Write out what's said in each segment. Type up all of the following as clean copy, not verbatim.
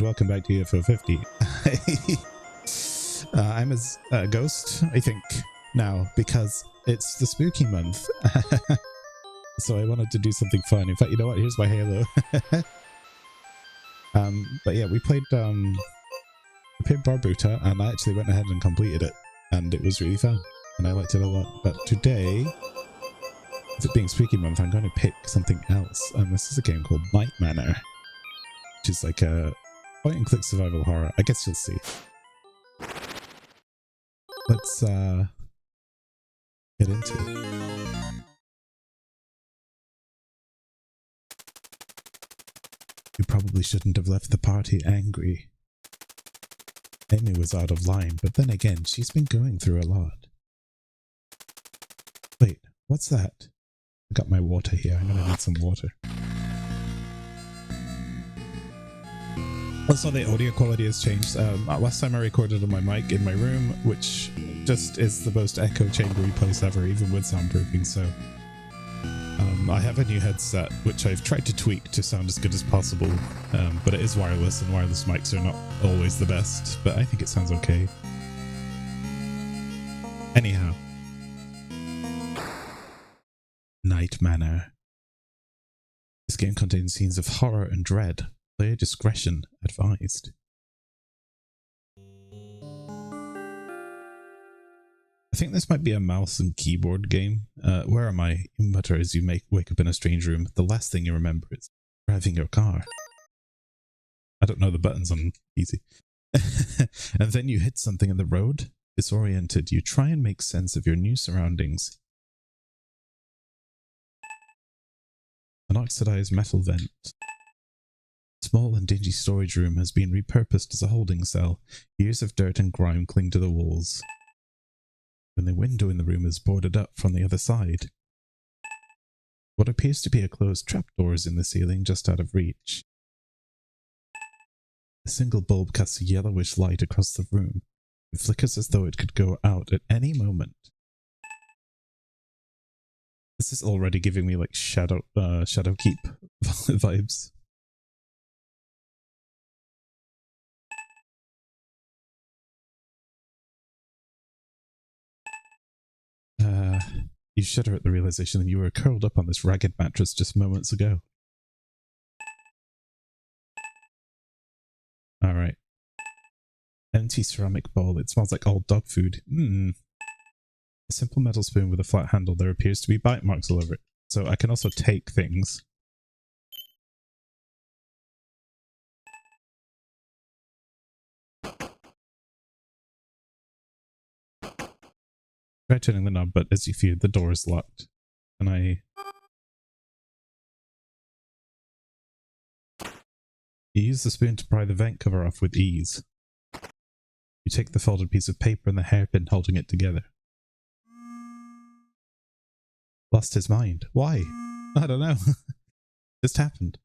welcome back to UFO 50. I'm a ghost, I think, now, because it's the spooky month. So I wanted to do something fun. In fact, you know what? Here's my halo. But yeah, we played Barbuta, and I actually went ahead and completed it, and it was really fun, and I liked it a lot. But today, with it being spooky month, I'm going to pick something else, and this is a game called Manor, which is like a point-and-click survival horror. I guess you'll see. Let's get into it. You probably shouldn't have left the party angry. Amy was out of line, but then again, she's been going through a lot. Wait, what's that? I got my water here. I'm gonna need some water. Also, the audio quality has changed. Last time I recorded on my mic in my room, which just is the most echo chambery place ever, even with soundproofing, so I have a new headset, which I've tried to tweak to sound as good as possible, but it is wireless, and wireless mics are not always the best, but I think it sounds okay. Anyhow. Manor. This game contains scenes of horror and dread. Player discretion advised. I think this might be a mouse and keyboard game. Where am I? You mutter as you wake up in a strange room. The last thing you remember is driving your car. I don't know the buttons on easy. And then you hit something in the road. Disoriented, you try and make sense of your new surroundings. An oxidized metal vent. Small and dingy storage room has been repurposed as a holding cell. Years of dirt and grime cling to the walls. When the window in the room is boarded up from the other side. What appears to be a closed trapdoor is in the ceiling just out of reach. A single bulb casts a yellowish light across the room. It flickers as though it could go out at any moment. This is already giving me like Shadowkeep vibes. You shudder at the realization that you were curled up on this ragged mattress just moments ago. Alright. Empty ceramic bowl. It smells like old dog food. A simple metal spoon with a flat handle. There appears to be bite marks all over it. So I can also take things. Try turning the knob, but as you feared, the door is locked. Can I... You use the spoon to pry the vent cover off with ease. You take the folded piece of paper and the hairpin holding it together. Lost his mind. Why? I don't know. Just happened.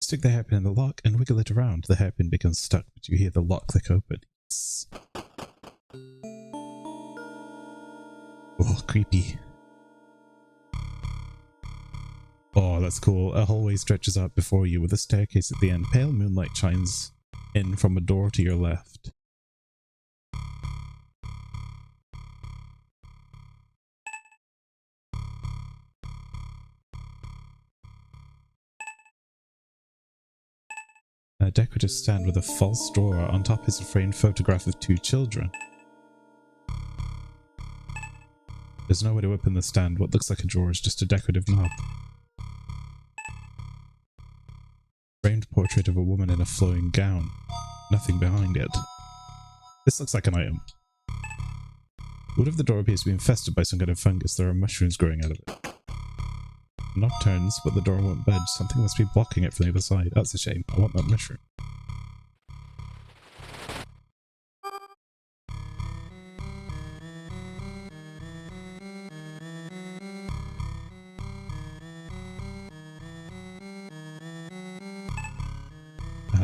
Stick the hairpin in the lock and wiggle it around. The hairpin becomes stuck, but you hear the lock click open. Oh, creepy. Oh, that's cool. A hallway stretches out before you with a staircase at the end. Pale moonlight shines in from a door to your left. A decorative stand with a false drawer. On top is a framed photograph of two children. There's no way to open the stand. What looks like a drawer is just a decorative knob. Framed portrait of a woman in a flowing gown. Nothing behind it. This looks like an item. Wood of the door appears to be infested by some kind of fungus. There are mushrooms growing out of it. The knob turns, but the door won't budge. Something must be blocking it from the other side. That's a shame. I want that mushroom.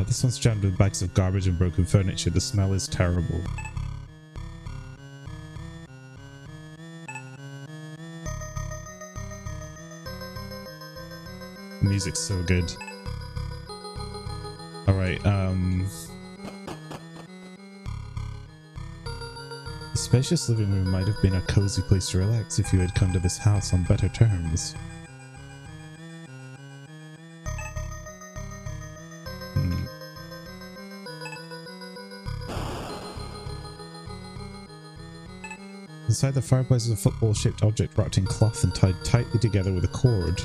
This one's jammed with bags of garbage and broken furniture. The smell is terrible. The music's so good. Right, the spacious living room might have been a cozy place to relax if you had come to this house on better terms. Inside the fireplace is a football-shaped object wrapped in cloth and tied tightly together with a cord.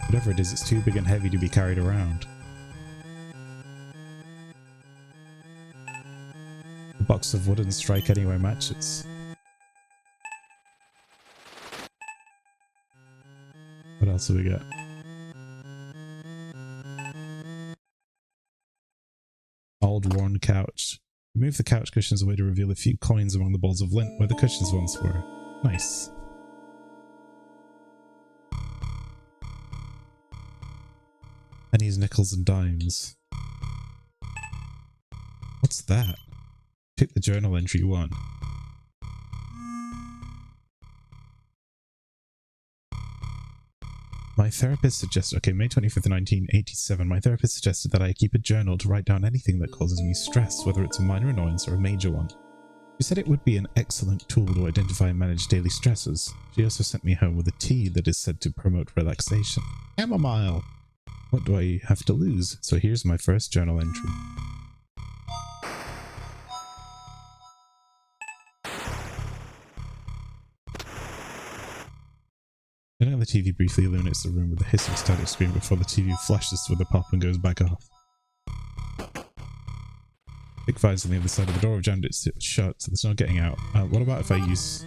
Whatever it is, it's too big and heavy to be carried around. A box of wooden strike anywhere matches. What else do we got? Old worn couch. Remove the couch cushions away to reveal a few coins among the balls of lint where the cushions once were. Nice. Pennies, nickels, and dimes. What's that? Pick the journal entry 1. My therapist suggested, okay, May 25th, 1987, my therapist suggested that I keep a journal to write down anything that causes me stress, whether it's a minor annoyance or a major one. She said it would be an excellent tool to identify and manage daily stresses. She also sent me home with a tea that is said to promote relaxation. Chamomile! What do I have to lose? So here's my first journal entry. Turning on the TV briefly illuminates the room with a hissing static screen before the TV flashes with a pop and goes back off. Big fire's on the other side of the door. I've jammed it shut, so there's no getting out. What about if I use...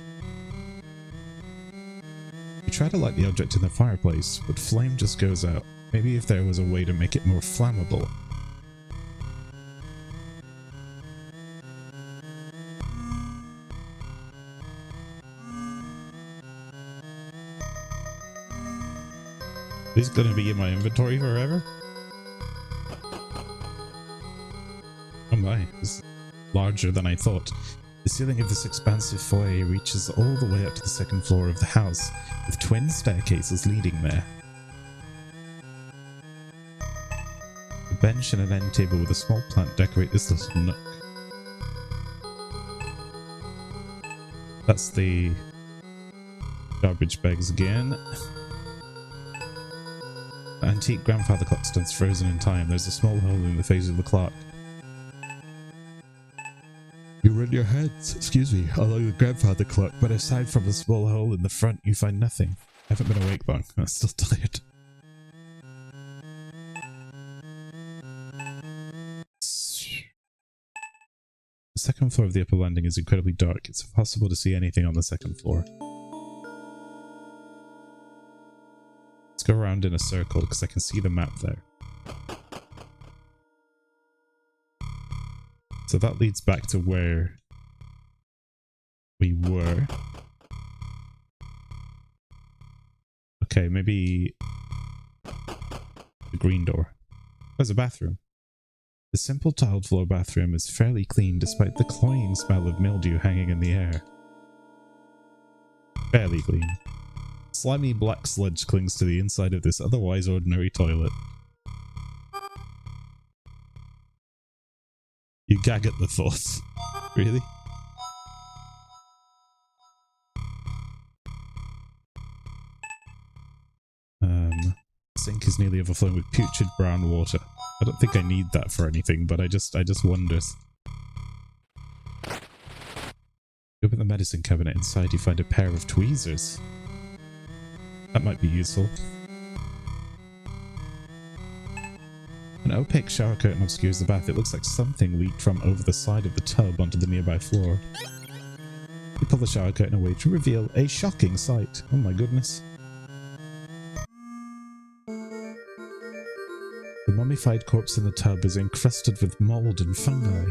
You try to light the object in the fireplace, but flame just goes out. Maybe if there was a way to make it more flammable. Is it going to be in my inventory forever? Oh my, it's larger than I thought. The ceiling of this expansive foyer reaches all the way up to the second floor of the house, with twin staircases leading there. A bench and an end table with a small plant decorate this little nook. That's the garbage bags again. Antique grandfather clock stands frozen in time. There's a small hole in the face of the clock. You run your heads, excuse me, along the grandfather clock, but aside from the small hole in the front, you find nothing. I haven't been awake long. I'm still tired. The second floor of the upper landing is incredibly dark. It's impossible to see anything on the second floor. Go around in a circle because I can see the map there. So that leads back to where we were. Okay, maybe the green door. There's a bathroom. The simple tiled floor bathroom is fairly clean despite the cloying smell of mildew hanging in the air. Fairly clean. Slimy black sludge clings to the inside of this otherwise ordinary toilet. You gag at the thought. Really? Sink is nearly overflowing with putrid brown water. I don't think I need that for anything, but I just wonder. You open the medicine cabinet. Inside you find a pair of tweezers. That might be useful. An opaque shower curtain obscures the bath. It looks like something leaked from over the side of the tub onto the nearby floor. You pull the shower curtain away to reveal a shocking sight. Oh my goodness. The mummified corpse in the tub is encrusted with mold and fungi.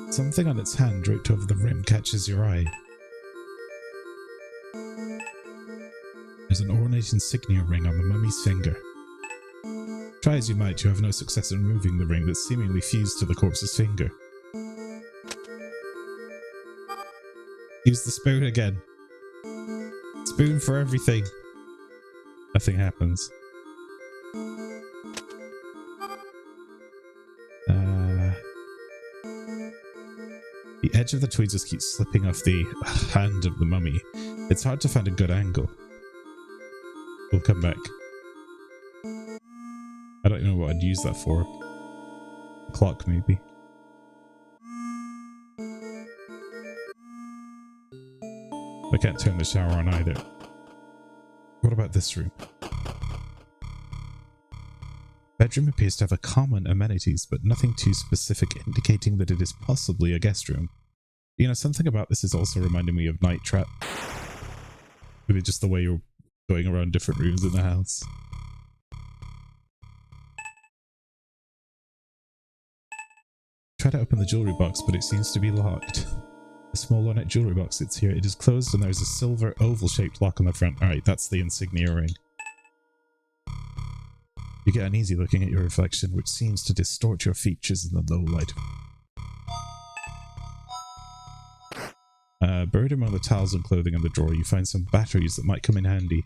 Something on its hand draped over the rim catches your eye. There's an ornate insignia ring on the mummy's finger. Try as you might, you have no success in removing the ring that's seemingly fused to the corpse's finger. Use the spoon again. Spoon for everything. Nothing happens. The edge of the tweezers keeps slipping off the hand of the mummy. It's hard to find a good angle. We'll come back. I don't know what I'd use that for. A clock, maybe. I can't turn the shower on either. What about this room? Bedroom appears to have a common amenities, but nothing too specific, indicating that it is possibly a guest room. You know, something about this is also reminding me of Night Trap. Maybe just the way you're going around different rooms in the house. Try to open the jewelry box, but it seems to be locked. A small ornate jewelry box sits here. It is closed and there is a silver oval-shaped lock on the front. Alright, that's the insignia ring. You get uneasy looking at your reflection, which seems to distort your features in the low light. Buried among the towels and clothing in the drawer, you find some batteries that might come in handy.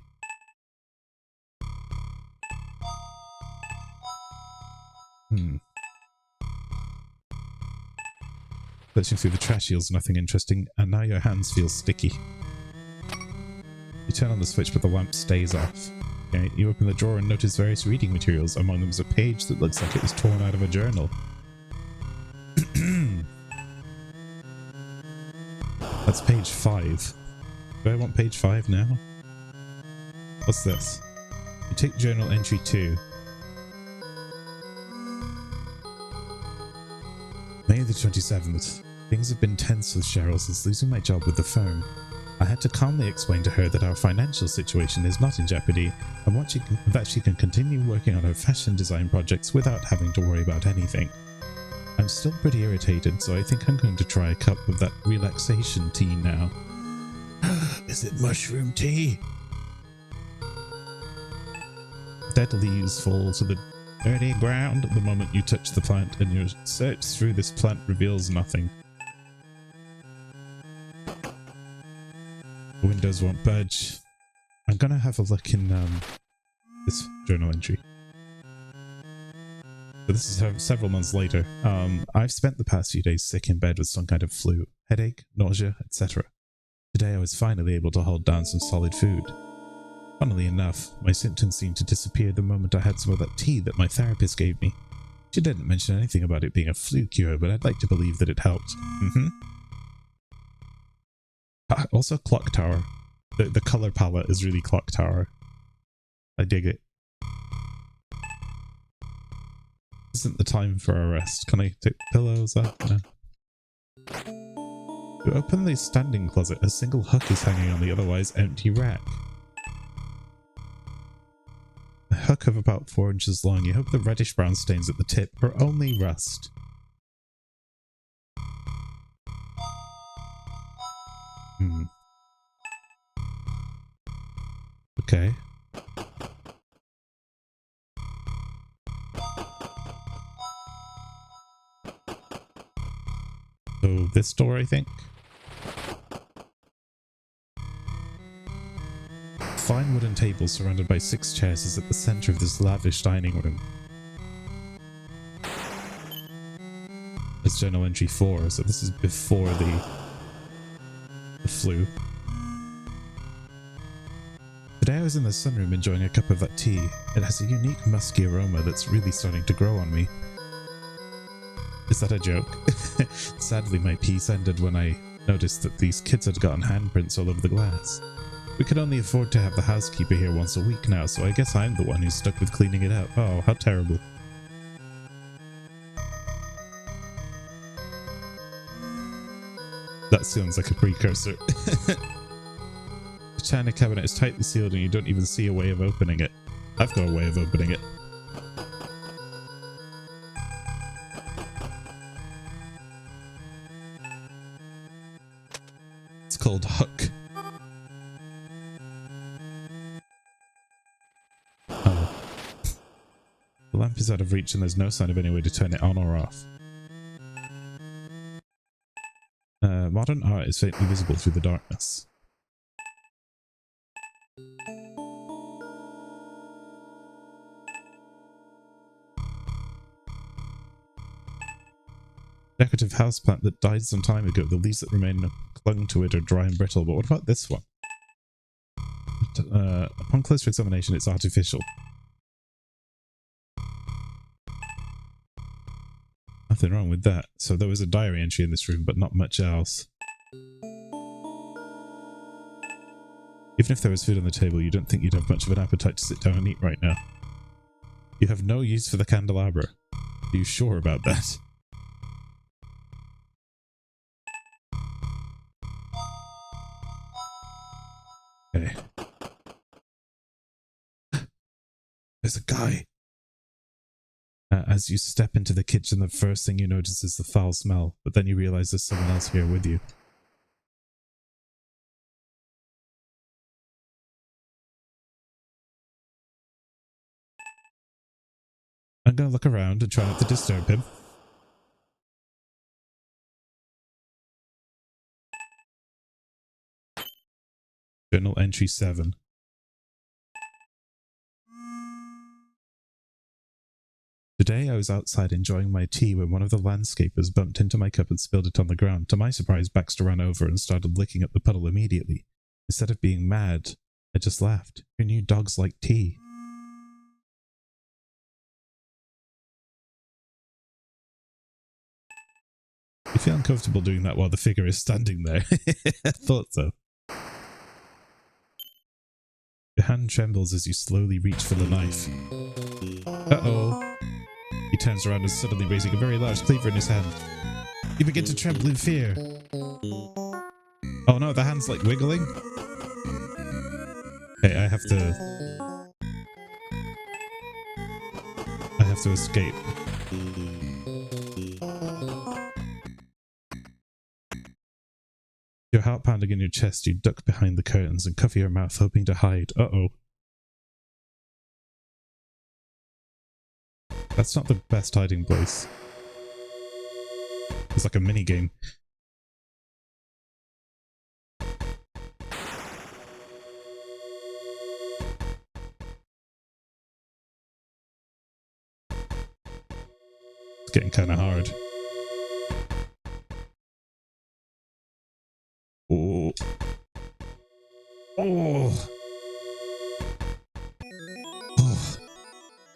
Searching through the trash yields nothing interesting, and now your hands feel sticky. You turn on the switch, but the lamp stays off. Okay, you open the drawer and notice various reading materials. Among them is a page that looks like it was torn out of a journal. That's page 5. Do I want page 5 now? What's this? You take journal entry 2. May the 27th. Things have been tense with Cheryl since losing my job with the firm. I had to calmly explain to her that our financial situation is not in jeopardy and that she can continue working on her fashion design projects without having to worry about anything. I'm still pretty irritated, so I think I'm going to try a cup of that relaxation tea now. Is it mushroom tea? Dead leaves fall to the dirty ground the moment you touch the plant, and your search through this plant reveals nothing. The windows won't budge. I'm gonna have a look in this journal entry. So this is several months later. I've spent the past few days sick in bed with some kind of flu, headache, nausea, etc. Today I was finally able to hold down some solid food. Funnily enough, my symptoms seemed to disappear the moment I had some of that tea that my therapist gave me. She didn't mention anything about it being a flu cure, but I'd like to believe that it helped. Also Clock Tower. The color palette is really Clock Tower. I dig it. Isn't the time for a rest? Can I take pillows up? No. To open the standing closet, a single hook is hanging on the otherwise empty rack. A hook of about 4 inches long. You hope the reddish brown stains at the tip are only rust. Okay. So this door, I think. Fine wooden table surrounded by 6 chairs is at the center of this lavish dining room. It's journal entry 4, so this is before the flu. Today I was in the sunroom enjoying a cup of that tea. It has a unique musky aroma that's really starting to grow on me. Is that a joke? Sadly, my piece ended when I noticed that these kids had gotten handprints all over the glass. We could only afford to have the housekeeper here once a week now, so I guess I'm the one who's stuck with cleaning it up. Oh, how terrible. That sounds like a precursor. The china cabinet is tightly sealed and you don't even see a way of opening it. I've got a way of opening it. It's called Hook. Oh. The lamp is out of reach and there's no sign of any way to turn it on or off. Modern art is faintly visible through the darkness. Decorative houseplant that died some time ago. The leaves that remain clung to it are dry and brittle. But what about this one? Upon closer examination, it's artificial. Nothing wrong with that. So there was a diary entry in this room, but not much else. Even if there was food on the table, you don't think you'd have much of an appetite to sit down and eat right now. You have no use for the candelabra. Are you sure about that? Okay. There's a guy. As you step into the kitchen, the first thing you notice is the foul smell, but then you realize there's someone else here with you. I'm gonna look around and try not to disturb him. Journal entry 7. Today I was outside enjoying my tea when one of the landscapers bumped into my cup and spilled it on the ground. To my surprise, Baxter ran over and started licking up the puddle immediately. Instead of being mad, I just laughed. Who knew dogs like tea? You feel uncomfortable doing that while the figure is standing there. I thought so. Your hand trembles as you slowly reach for the knife. Uh-oh. He turns around and suddenly raising a very large cleaver in his hand. You begin to tremble in fear. Oh no, the hand's like wiggling. Hey, I have to escape. Your heart pounding in your chest, you duck behind the curtains and cover your mouth, hoping to hide. Uh-oh. That's not the best hiding place. It's like a mini game. It's getting kind of hard. Oh. Oh.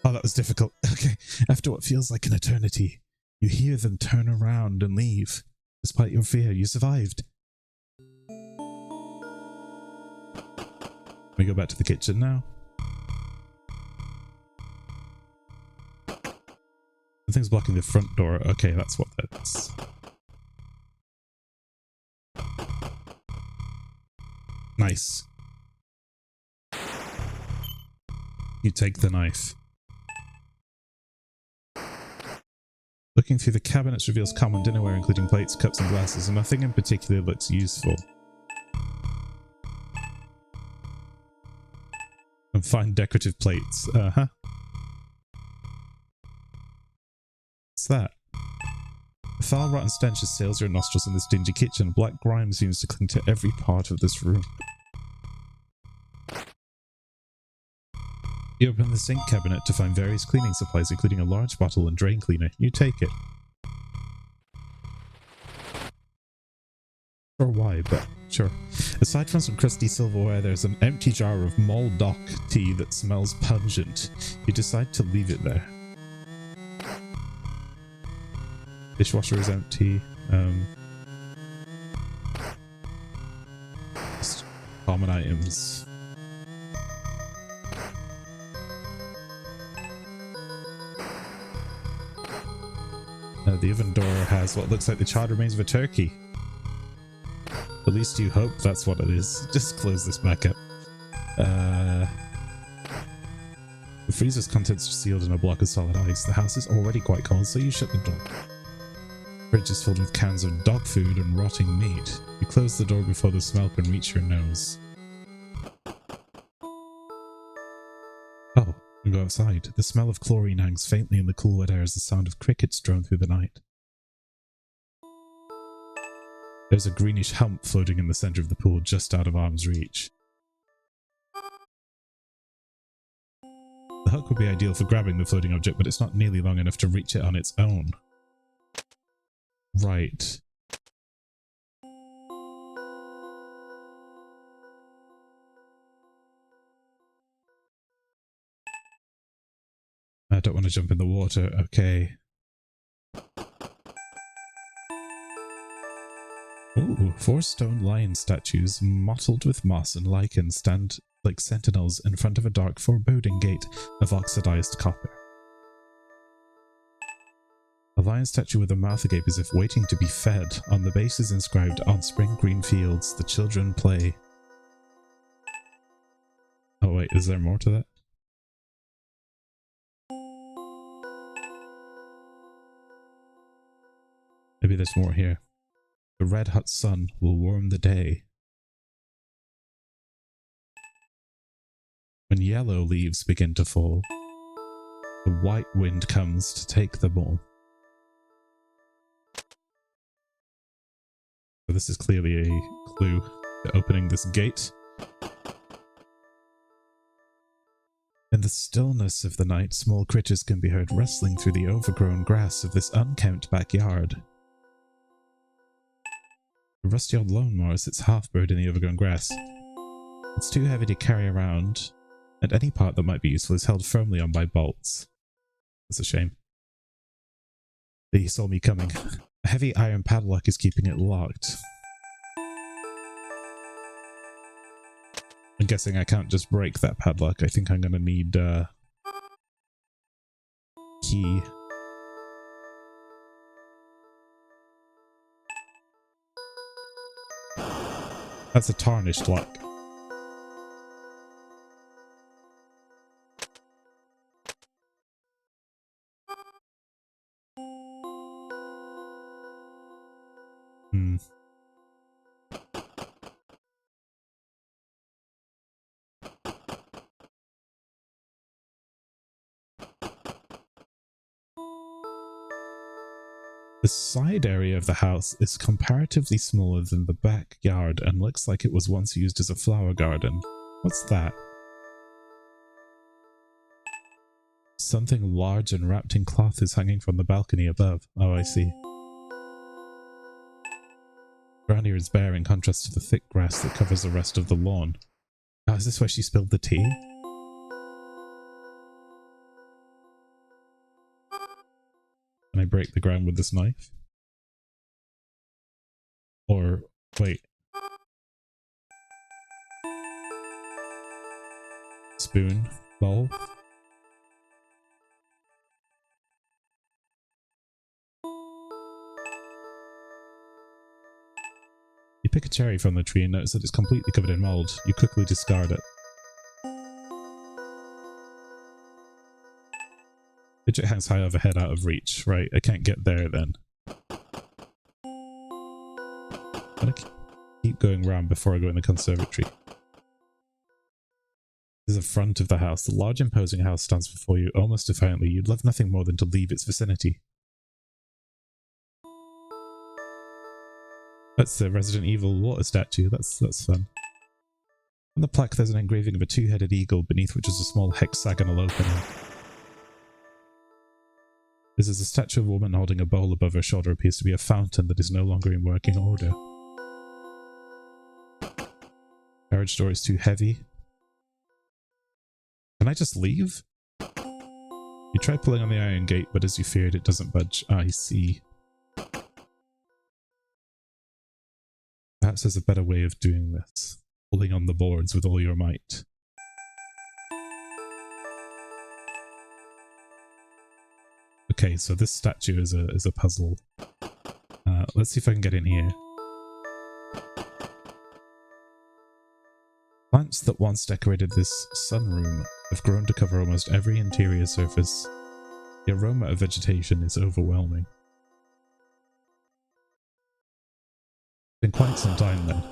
Oh, that was difficult. Okay, after what feels like an eternity, you hear them turn around and leave. Despite your fear, you survived. We go back to the kitchen now. Something's blocking the front door. Okay, that's what that is. Nice. You take the knife. Looking through the cabinets reveals common dinnerware, including plates, cups, and glasses, and nothing in particular looks useful. And fine decorative plates. Uh-huh. What's that? A foul, rotten stench assails your nostrils in this dingy kitchen. Black grime seems to cling to every part of this room. You open the sink cabinet to find various cleaning supplies, including a large bottle and drain cleaner. You take it. Or why, but sure. Aside from some crusty silverware, there's an empty jar of Moldok tea that smells pungent. You decide to leave it there. Dishwasher is empty. Just common items. The oven door has what looks like the charred remains of a turkey. At least you hope that's what it is. Just close this back up. The freezer's contents are sealed in a block of solid ice. The house is already quite cold, so you shut the door. The fridge is filled with cans of dog food and rotting meat. You close the door before the smell can reach your nose. Oh. And go outside. The smell of chlorine hangs faintly in the cool wet air as the sound of crickets drone through the night. There's a greenish hump floating in the center of the pool, just out of arm's reach. The hook would be ideal for grabbing the floating object, but it's not nearly long enough to reach it on its own. Right. I don't want to jump in the water. Okay. Ooh, 4 stone lion statues mottled with moss and lichen stand like sentinels in front of a dark foreboding gate of oxidized copper. A lion statue with a mouth agape as if waiting to be fed. On the base is inscribed, "On spring green fields, the children play." Oh wait, is there more to that? Maybe there's more here. The red hot sun will warm the day. When yellow leaves begin to fall, the white wind comes to take them all. So this is clearly a clue to opening this gate. In the stillness of the night, small creatures can be heard rustling through the overgrown grass of this unkempt backyard. A rusty old lawnmower sits half buried in the overgrown grass. It's too heavy to carry around, and any part that might be useful is held firmly on by bolts. That's a shame. They saw me coming. A heavy iron padlock is keeping it locked. I'm guessing I can't just break that padlock. I think I'm gonna need key. That's a tarnished lock. The side area of the house is comparatively smaller than the backyard and looks like it was once used as a flower garden. What's that? Something large and wrapped in cloth is hanging from the balcony above. Oh, I see. The ground here is bare in contrast to the thick grass that covers the rest of the lawn. Oh, is this where she spilled the tea? Can I break the ground with this knife? Or, wait. Spoon? Bowl? You pick a cherry from the tree and notice that it's completely covered in mold. You quickly discard it. Fidget hangs high overhead out of reach. Right, I can't get there then. I'm gonna keep going round before I go in the conservatory. This is the front of the house. The large imposing house stands before you almost defiantly. You'd love nothing more than to leave its vicinity. That's the Resident Evil water statue. That's fun. On the plaque there's an engraving of a two-headed eagle beneath which is a small hexagonal opening. This is a statue of a woman holding a bowl above her shoulder. Appears to be a fountain that is no longer in working order. Carriage door is too heavy. Can I just leave? You try pulling on the iron gate, but as you feared, it doesn't budge. I see. Perhaps there's a better way of doing this. Pulling on the boards with all your might. Okay, so this statue is a puzzle. Let's see if I can get in here. Plants that once decorated this sunroom have grown to cover almost every interior surface. The aroma of vegetation is overwhelming. Been quite some time then.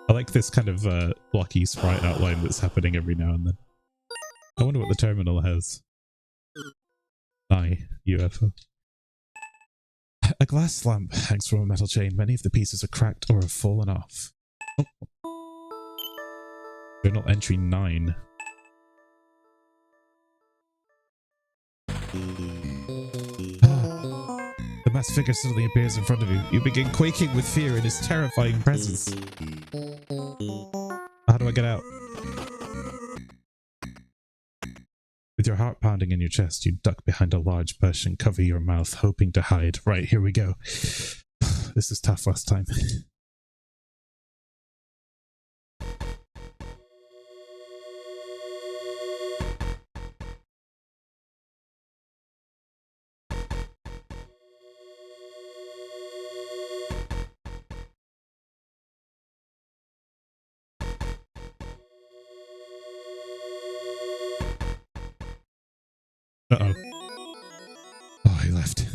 I like this kind of blocky sprite outline that's happening every now and then. I wonder what the terminal has. UFO. A glass lamp hangs from a metal chain. Many of the pieces are cracked or have fallen off. Oh. Journal entry 9. The The masked figure suddenly appears in front of you. You begin quaking with fear in his terrifying presence. How do I get out? With your heart pounding in your chest, you duck behind a large bush and cover your mouth, hoping to hide. Right, here we go. This is tough last time. Uh-oh. Oh, he left.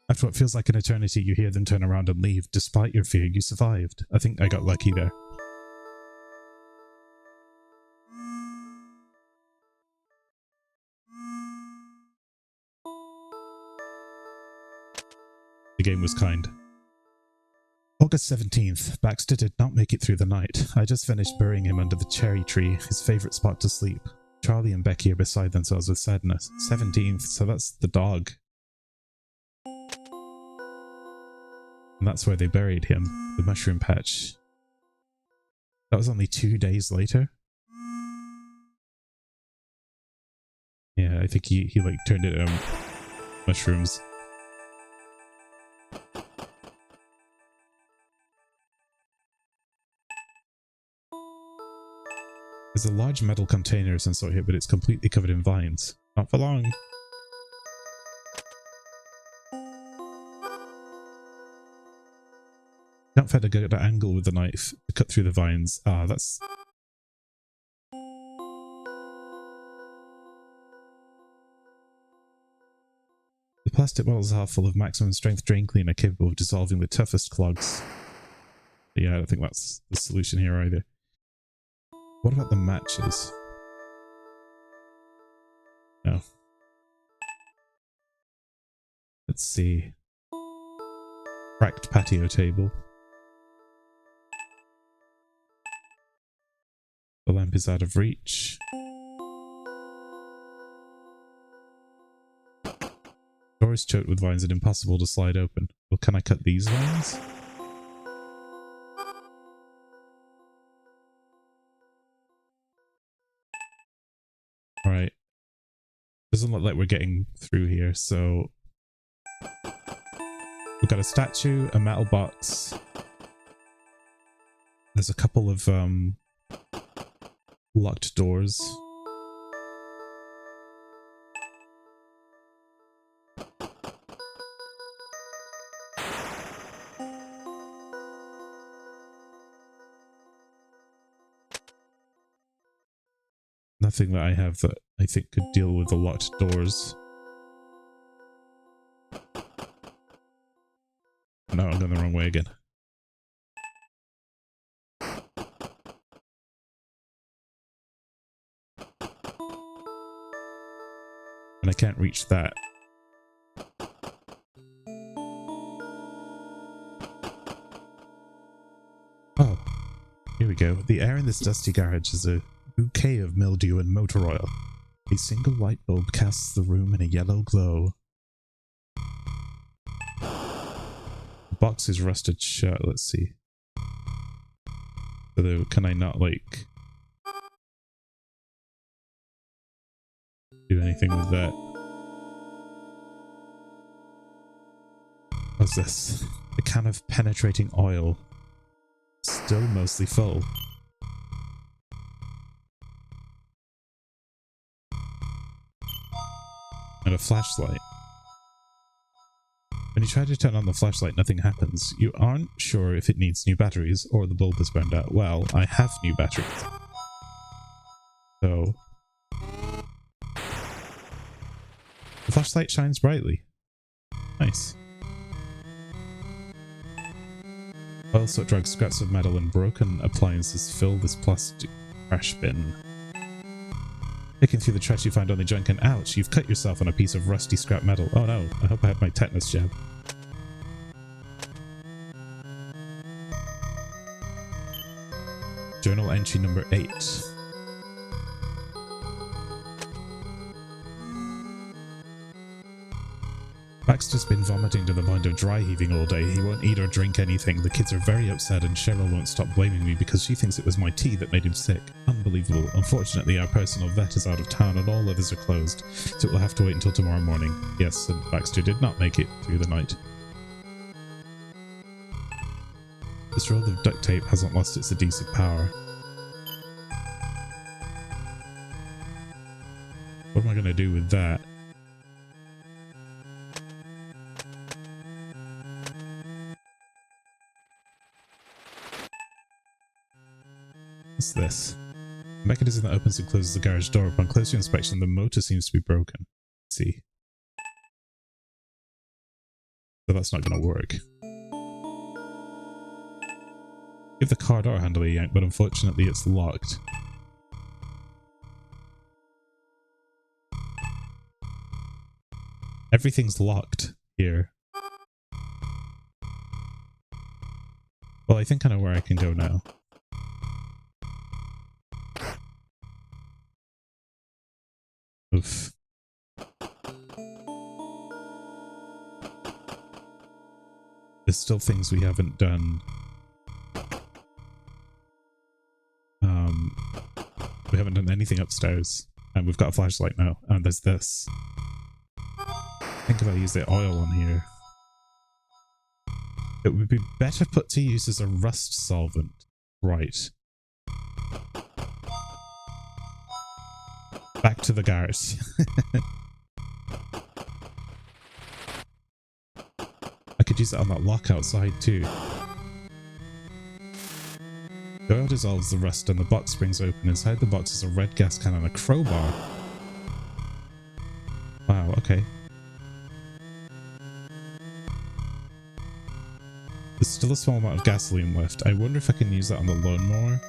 After what feels like an eternity, you hear them turn around and leave. Despite your fear, you survived. I think I got lucky there. The game was kind. August 17th. Baxter did not make it through the night. I just finished burying him under the cherry tree, his favourite spot to sleep. Charlie and Becky are beside themselves with sadness. 17th, so that's the dog. And that's where they buried him, the mushroom patch. That was only 2 days later? Yeah, I think he like turned it mushrooms. There's a large metal container of some sort here, but it's completely covered in vines. Not for long. Jump had a good angle with the knife to cut through the vines. Ah, that's... The plastic bottles are half full of maximum strength drain cleaner capable of dissolving the toughest clogs. But yeah, I don't think that's the solution here either. What about the matches? No. Let's see. Cracked patio table. The lamp is out of reach. Door is choked with vines and impossible to slide open. Well, can I cut these vines? Alright. Doesn't look like we're getting through here, so... We've got a statue, a metal box. There's a couple of locked doors. Nothing that I have that I think could deal with the locked doors. No, I'm going the wrong way again. And I can't reach that. Oh, here we go. The air in this dusty garage is a bouquet of mildew and motor oil. A single light bulb casts the room in a yellow glow. The box is rusted shut. Let's see. So can I not, like, do anything with that? What's this? A can of penetrating oil. Still mostly full. And a flashlight. When you try to turn on the flashlight, nothing happens. You aren't sure if it needs new batteries or the bulb is burned out. Well, I have new batteries. So... the flashlight shines brightly. Nice. Oil soot drugs, scraps of metal and broken appliances fill this plastic trash bin. Picking through the trash you find only junk and ouch, you've cut yourself on a piece of rusty scrap metal. Oh no, I hope I had my tetanus jab. Journal entry number 8. Baxter's been vomiting to the point of dry heaving all day. He won't eat or drink anything. The kids are very upset and Cheryl won't stop blaming me because she thinks it was my tea that made him sick. Unbelievable. Unfortunately, our personal vet is out of town and all others are closed, so it will have to wait until tomorrow morning. Yes, and Baxter did not make it through the night. This roll of duct tape hasn't lost its adhesive power. What am I going to do with that? What's this? The mechanism that opens and closes the garage door. Upon closer inspection, the motor seems to be broken. Let's see. So that's not going to work. Give the car door handle a yank, but unfortunately it's locked. Everything's locked here. Well, I think I know where I can go now. Oof. There's still things we haven't done. We haven't done anything upstairs. And we've got a flashlight now. And there's this. I think if I use the oil on here, it would be better put to use as a rust solvent. Right. Back to the garage. I could use it on that lock outside too. The oil dissolves the rust and the box springs open. Inside the box is a red gas can and a crowbar. Wow, okay. There's still a small amount of gasoline left. I wonder if I can use that on the lawnmower.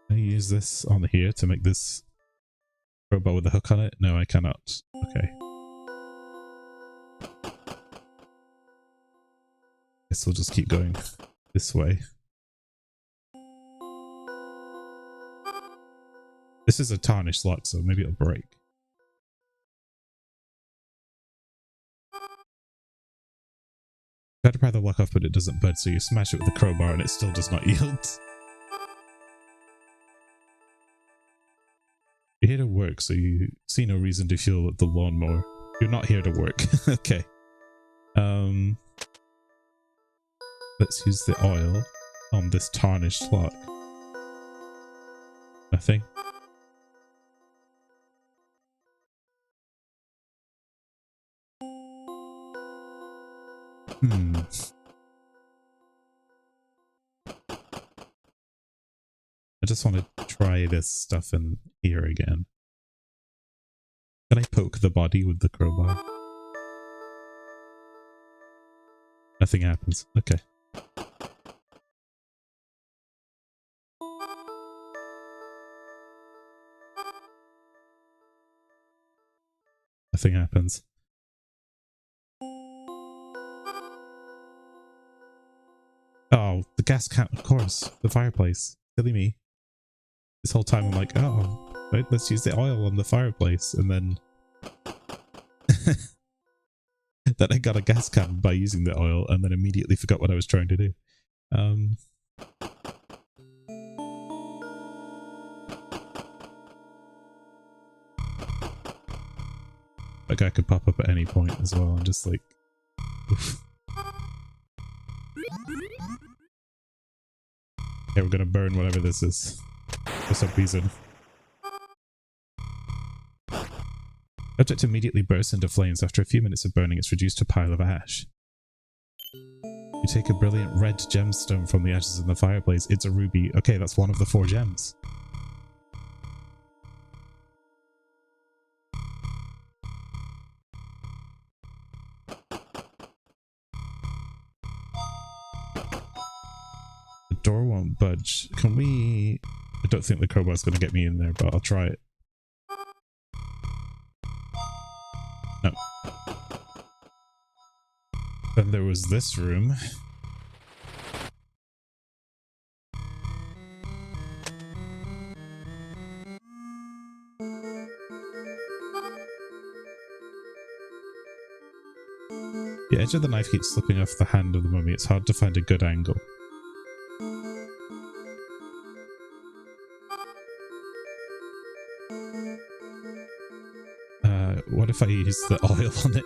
Can I use this on here to make this crowbar with a hook on it? No, I cannot. Okay. Guess we'll just keep going this way. This is a tarnished lock, so maybe it'll break. Try to pry the lock off, but it doesn't budge, so you smash it with a crowbar and it still does not yield. You're here to work, so you see no reason to fuel the lawnmower. You're not here to work. Okay. Let's use the oil on this tarnished lock. Nothing. I just want to try this stuff in here again. Can I poke the body with the crowbar? Nothing happens. Okay. Nothing happens. Oh, the gas can, of course. The fireplace. Silly me. This whole time I'm like, oh, right, let's use the oil on the fireplace, and then then I got a gas can by using the oil, and then immediately forgot what I was trying to do. That guy could pop up at any point as well. I'm just like, oof. Okay, we're gonna burn whatever this is for some reason. Object immediately bursts into flames. After a few minutes of burning, it's reduced to a pile of ash. You take a brilliant red gemstone from the ashes in the fireplace. It's a ruby. Okay, that's one of the 4 gems. The door won't budge. Can we... I don't think the crowbar's going to get me in there, but I'll try it. Then there was this room. The edge of the knife keeps slipping off the hand of the mummy. It's hard to find a good angle. What if I use the oil on it?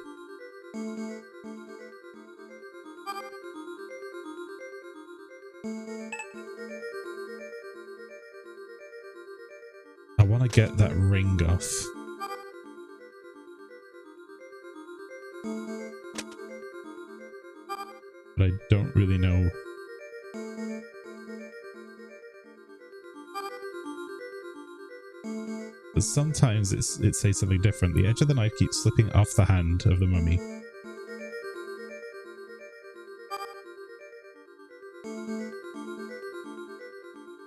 I want to get that ring off. But I don't really know. But sometimes it says something different. The edge of the knife keeps slipping off the hand of the mummy.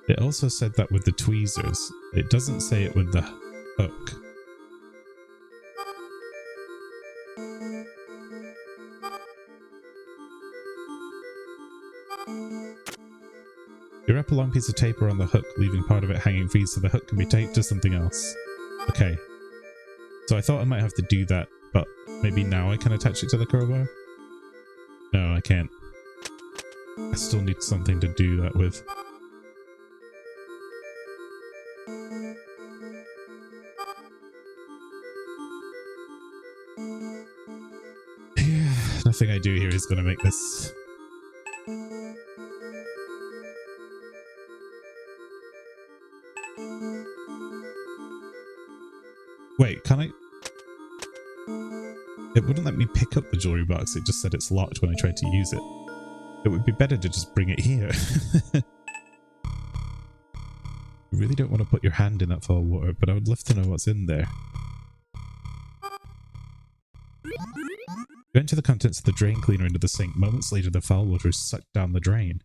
It also said that with the tweezers. It doesn't say it with the hook. You wrap a long piece of tape around the hook, leaving part of it hanging free so the hook can be taped to something else. Okay. So I thought I might have to do that, but maybe now I can attach it to the crowbar? No, I can't. I still need something to do that with. Yeah, nothing I do here is going to make this. Wait, can I? It wouldn't let me pick up the jewelry box, it just said it's locked when I tried to use it. It would be better to just bring it here. You really don't want to put your hand in that full of water, but I would love to know what's in there. You enter the contents of the drain cleaner into the sink. Moments later, the foul water is sucked down the drain.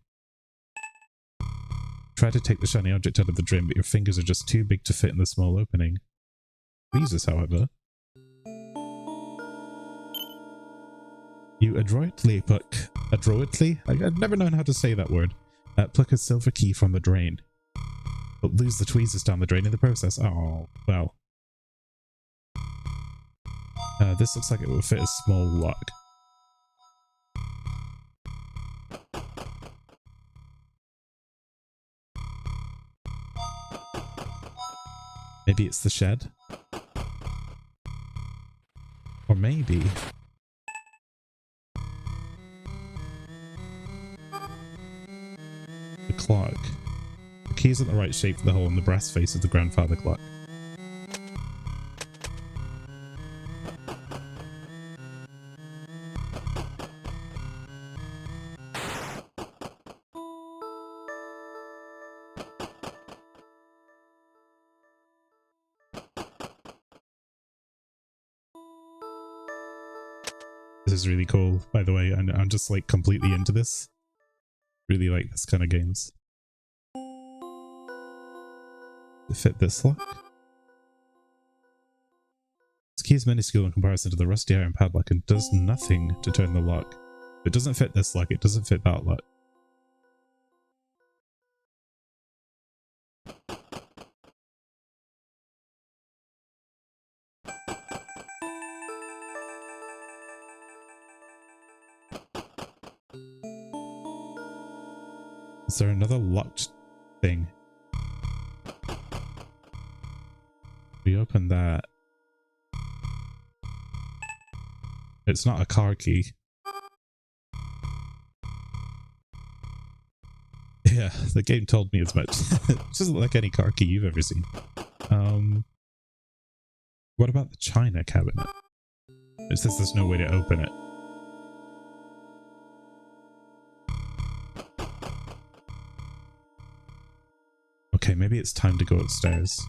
Try to take the shiny object out of the drain, but your fingers are just too big to fit in the small opening. Tweezers, however. You adroitly pluck. Adroitly? I've never known how to say that word. Pluck a silver key from the drain. But lose the tweezers down the drain in the process. Oh, well. This looks like it will fit a small lock. Maybe it's the shed? Or maybe... the clock. The key isn't the right shape for the hole in the brass face of the grandfather clock. This is really cool, by the way. I'm just like completely into this. Really like this kind of games. To fit this lock. This key is minuscule in comparison to the rusty iron padlock and does nothing to turn the lock. If it doesn't fit this lock, it doesn't fit that lock. Is there another locked thing? We open that. It's not a car key. Yeah, the game told me as much. It doesn't look like any car key you've ever seen. What about the china cabinet? It says there's no way to open it. Okay, maybe it's time to go upstairs.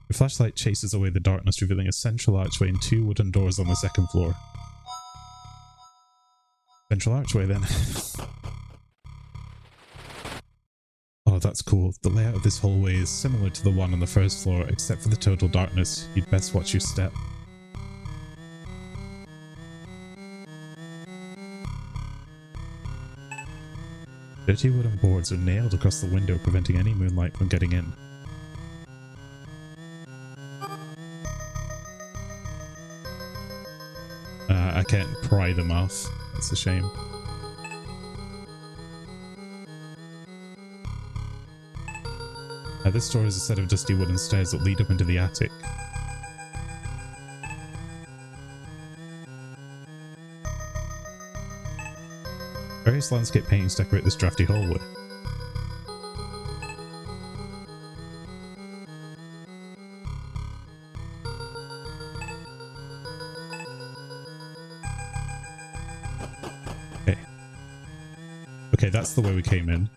The flashlight chases away the darkness, revealing a central archway and 2 wooden doors on the 2nd floor. Central archway then. Oh, Oh, that's cool. The layout of this hallway is similar to the one on the first floor, except for the total darkness. You'd best watch your step. Dirty wooden boards are nailed across the window, preventing any moonlight from getting in. I can't pry them off. That's a shame. This door is a set of dusty wooden stairs that lead up into the attic. Various landscape paintings decorate this drafty hallway. Okay, that's the way we came in.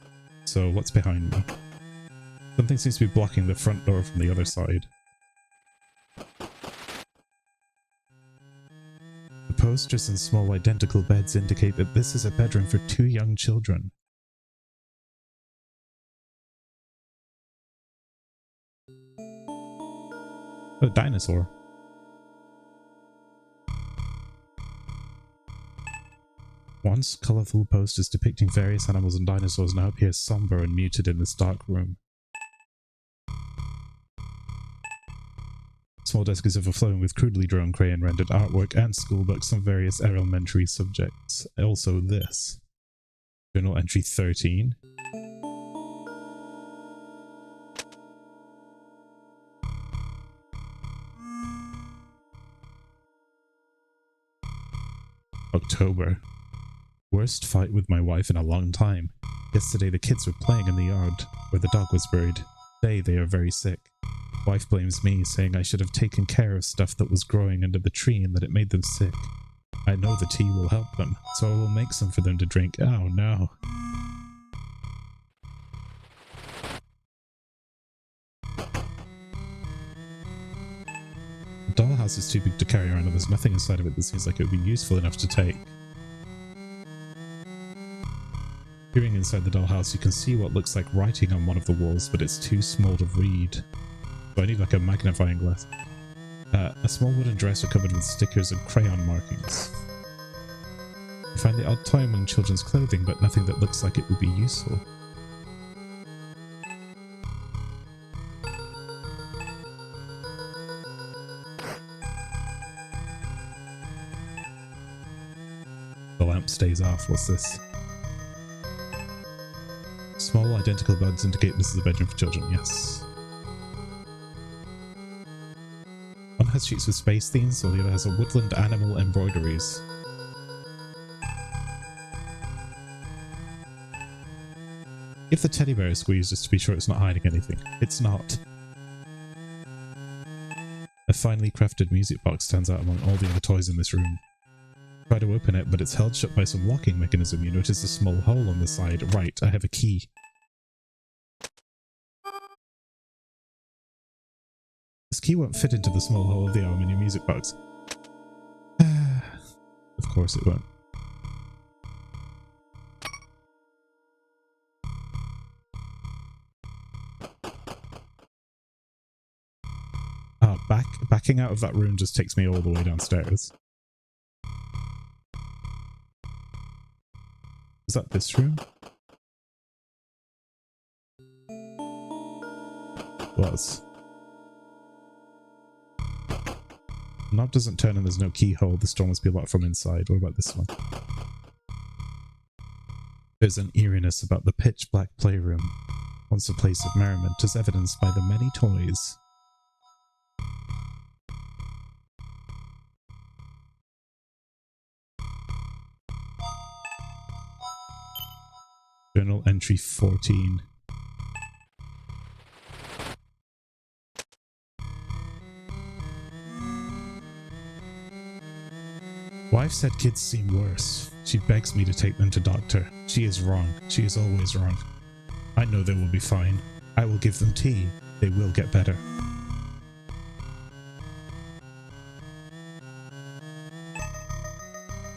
So what's behind me? Something seems to be blocking the front door from the other side. The posters and small identical beds indicate that this is a bedroom for 2 young children. A dinosaur. Once colourful posters depicting various animals and dinosaurs now appear somber and muted in this dark room. Small desk is overflowing with crudely drawn crayon rendered artwork and schoolbooks on various elementary subjects. Also this. Journal entry 13. October. Worst fight with my wife in a long time. Yesterday the kids were playing in the yard where the dog was buried. Today they are very sick. Wife blames me, saying I should have taken care of stuff that was growing under the tree and that it made them sick. I know the tea will help them, so I will make some for them to drink. Oh no. The dollhouse is too big to carry around and there's nothing inside of it that seems like it would be useful enough to take. Peering inside the dollhouse, you can see what looks like writing on one of the walls, but it's too small to read. So I need like a magnifying glass. A small wooden dresser covered with stickers and crayon markings. You find the odd toy among children's clothing, but nothing that looks like it would be useful. The lamp stays off. What's this? Small identical buds indicate this is a bedroom for children. Yes. One has sheets with space themes, while the other has a woodland animal embroideries. Give the teddy bear a squeeze just to be sure it's not hiding anything. It's not. A finely crafted music box stands out among all the other toys in this room. Try to open it, but it's held shut by some locking mechanism. You notice a small hole on the side. Right, I have a key. This key won't fit into the small hole of the aluminium music box. Of course it won't. Ah, backing out of that room just takes me all the way downstairs. Is that this room? Was. The knob doesn't turn and there's no keyhole. This door must be locked from inside. What about this one? There's an eeriness about the pitch black playroom, once a place of merriment, as evidenced by the many toys. Journal entry 14. Wife said kids seem worse. She begs me to take them to doctor. She is wrong. She is always wrong. I know they will be fine. I will give them tea. They will get better.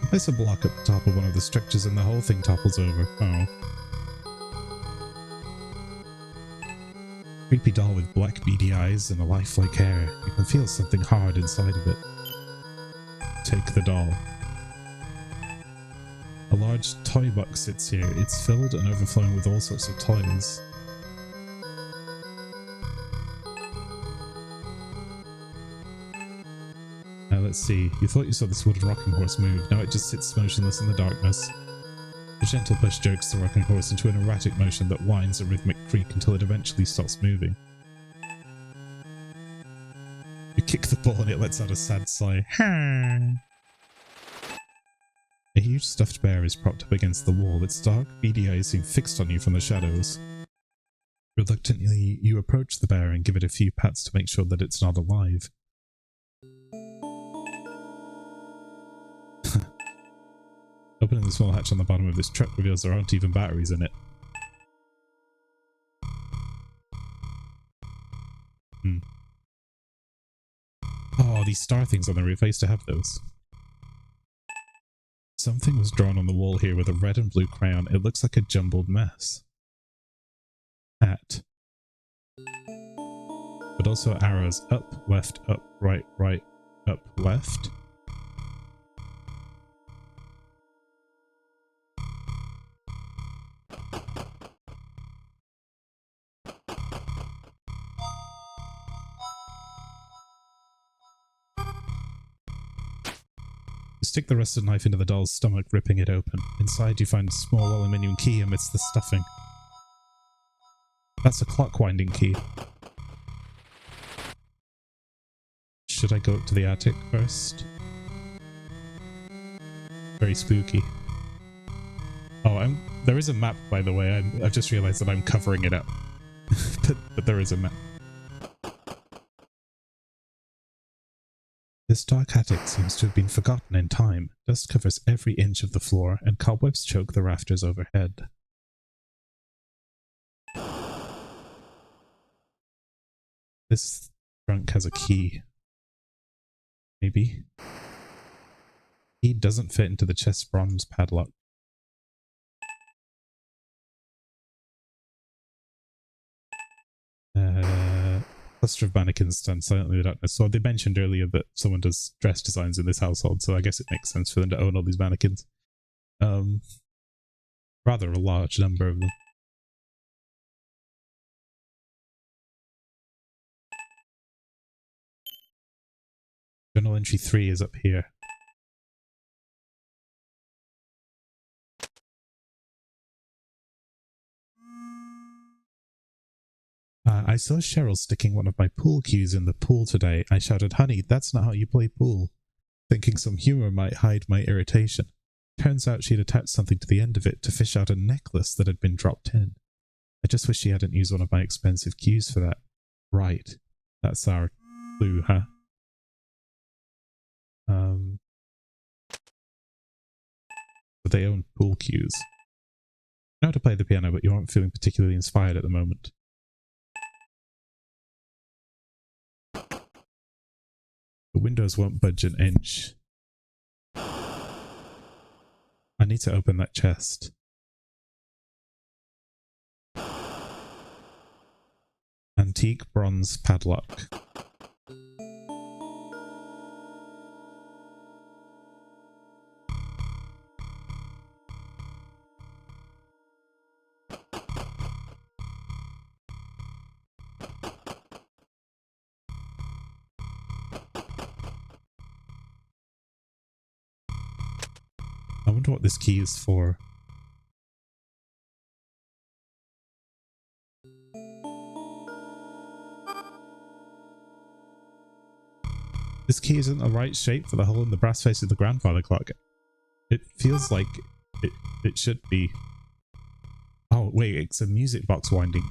Place a block at the top of one of the structures and the whole thing topples over. Oh. Creepy doll with black beady eyes and a lifelike hair. You can feel something hard inside of it. Take the doll. A large toy box sits here. It's filled and overflowing with all sorts of toys. Now let's see. You thought you saw this wooden rocking horse move. Now it just sits motionless in the darkness. A gentle push jerks the rocking horse into an erratic motion that whines a rhythmic creak until it eventually stops moving. You kick the ball and it lets out a sad sigh. A huge stuffed bear is propped up against the wall. Its dark, beady eyes seem fixed on you from the shadows. Reluctantly, you approach the bear and give it a few pats to make sure that it's not alive. Opening the small hatch on the bottom of this truck reveals there aren't even batteries in it. Oh, these star things on the roof. I used to have those. Something was drawn on the wall here with a red and blue crayon. It looks like a jumbled mess. Hat. But also arrows. Up, left, up, right, right, up, left. Stick the rusted knife into the doll's stomach, ripping it open. Inside you find a small aluminium key amidst the stuffing. That's a clock winding key. Should I go up to the attic first? Very spooky. Oh, there is a map, by the way. I've just realized that I'm covering it up. but there is a map. This dark attic seems to have been forgotten in time. Dust covers every inch of the floor, and cobwebs choke the rafters overhead. This trunk has a key. Maybe? Key doesn't fit into the chest bronze padlock. Cluster of mannequins stand silently in the darkness. So they mentioned earlier that someone does dress designs in this household, so I guess it makes sense for them to own all these mannequins. Rather a large number of them. Journal entry 3 is up here. I saw Cheryl sticking one of my pool cues in the pool today. I shouted, "Honey, that's not how you play pool," thinking some humor might hide my irritation. Turns out she'd attached something to the end of it to fish out a necklace that had been dropped in. I just wish she hadn't used one of my expensive cues for that. Right. That's our clue, huh? But they own pool cues. You know how to play the piano, but you aren't feeling particularly inspired at the moment. The windows won't budge an inch. I need to open that chest. Antique bronze padlock. I wonder what this key is for. This key isn't the right shape for the hole in the brass face of the grandfather clock. It feels like it should be. Oh wait, it's a music box winding.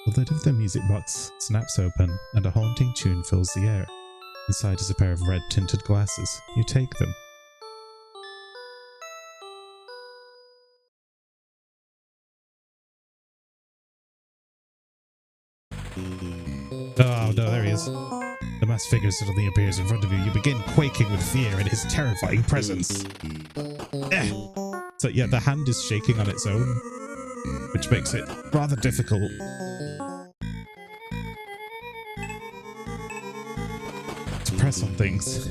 The lid of the music box snaps open and a haunting tune fills the air. Inside is a pair of red tinted glasses. You take them. Oh no, there he is. The masked figure suddenly appears in front of you. You begin quaking with fear in his terrifying presence. So yeah, the hand is shaking on its own, which makes it rather difficult to press on things.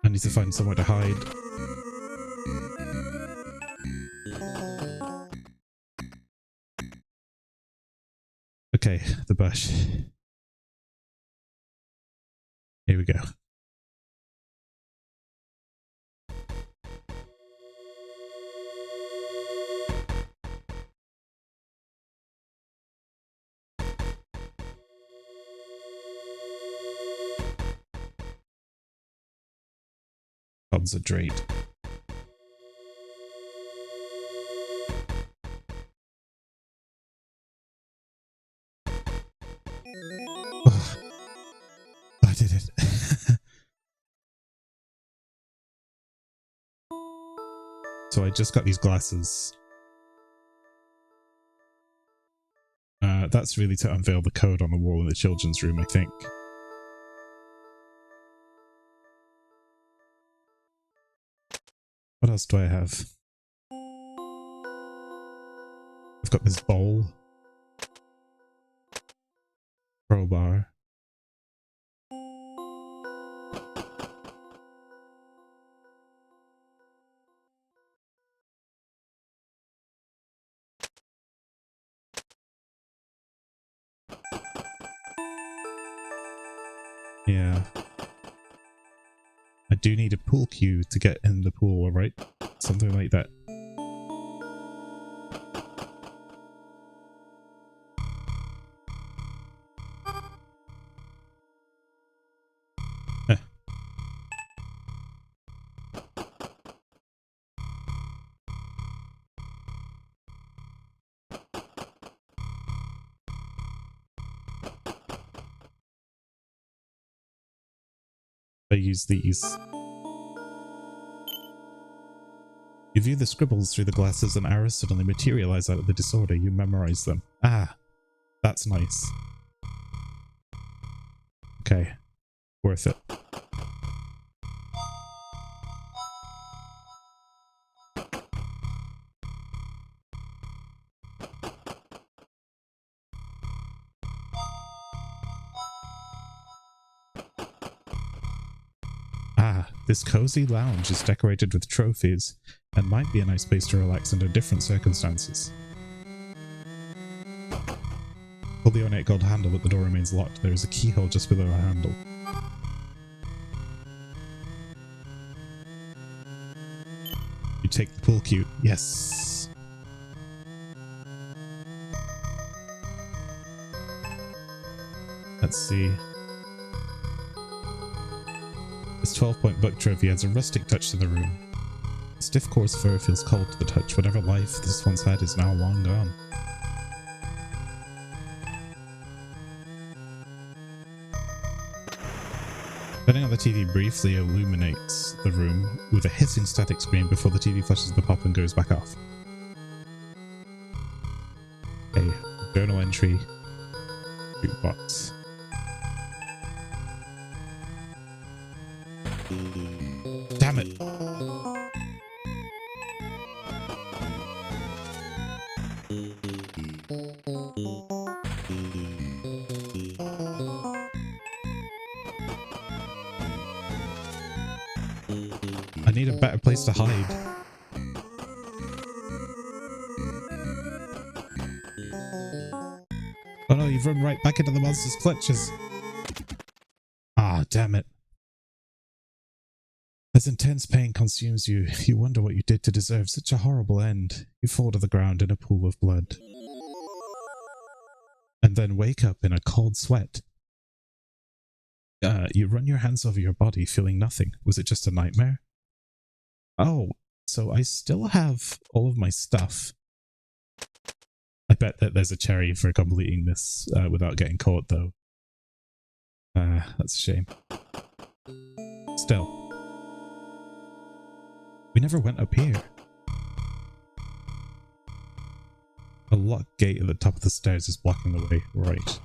I need to find somewhere to hide. Okay, the bush. Here we go. Concentrate. Oh, I did it. So I just got these glasses. That's really to unveil the code on the wall in the children's room, I think. What else do I have? I've got this bowl. Crowbar. Yeah. I do need a pool cue to get in the pool, right? Something like that. I use these. You view the scribbles through the glasses and arrows suddenly materialize out of the disorder. You memorize them. Ah, that's nice. Okay, worth it. Ah, this cozy lounge is decorated with trophies and might be a nice place to relax under different circumstances. Pull the ornate gold handle, but the door remains locked. There is a keyhole just below the handle. You take the pool cue. Yes. Let's see. This 12-point book trophy adds a rustic touch to the room. The stiff coarse fur feels cold to the touch. Whatever life this once had is now long gone. Turning on the TV briefly illuminates the room with a hissing static screen before the TV flashes the pop and goes back off. Okay, journal entry, jukebox. Damn it! I need a better place to hide. Oh no, you've run right back into the monster's clutches. Ah, damn it. As intense pain consumes you, you wonder what you did to deserve such a horrible end. You fall to the ground in a pool of blood. And then wake up in a cold sweat. You run your hands over your body, feeling nothing. Was it just a nightmare? Oh, so I still have all of my stuff. I bet that there's a cherry for completing this without getting caught, though. That's a shame. Still. We never went up here. A locked gate at the top of the stairs is blocking the way. Right.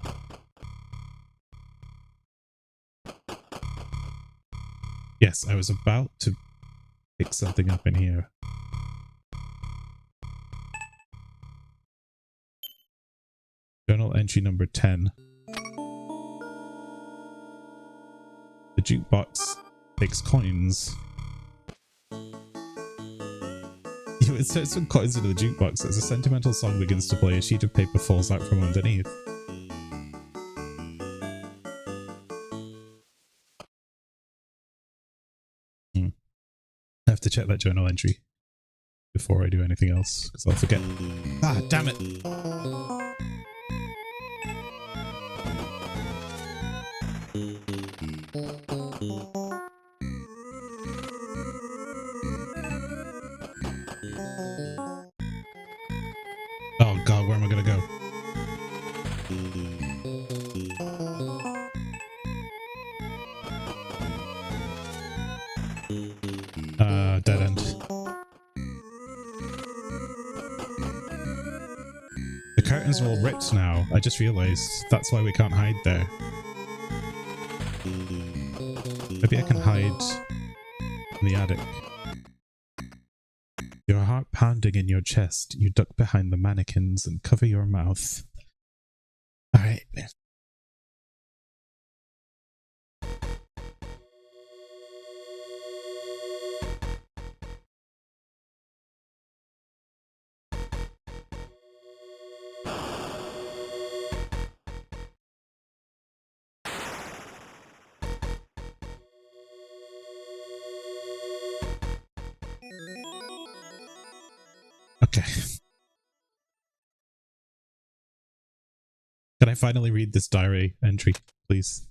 Yes, I was about to pick something up in here. Journal entry number 10. The jukebox takes coins. You insert some coins into the jukebox. As a sentimental song begins to play, a sheet of paper falls out from underneath. I have to check that journal entry before I do anything else, because I'll forget. Ah, damn it! Oh god, where am I gonna go? Dead end. The curtains are all ripped now. I just realised that's why we can't hide there. Maybe I can hide in the attic. Your heart pounding in your chest, you duck behind the mannequins and cover your mouth. Alright. Okay. Can I finally read this diary entry, please?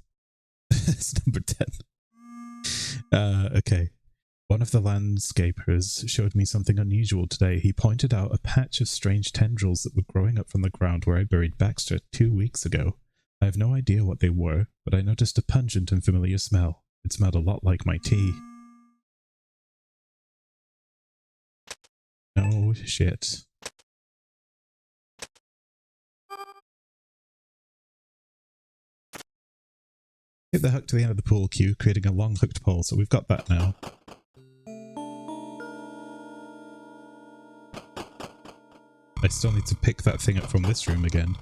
It's number 10. Okay. One of the landscapers showed me something unusual today. He pointed out a patch of strange tendrils that were growing up from the ground where I buried Baxter 2 weeks ago. I have no idea what they were, but I noticed a pungent and familiar smell. It smelled a lot like my tea. Oh shit. Hit the hook to the end of the pool cue, creating a long hooked pole, so we've got that now. I still need to pick that thing up from this room again.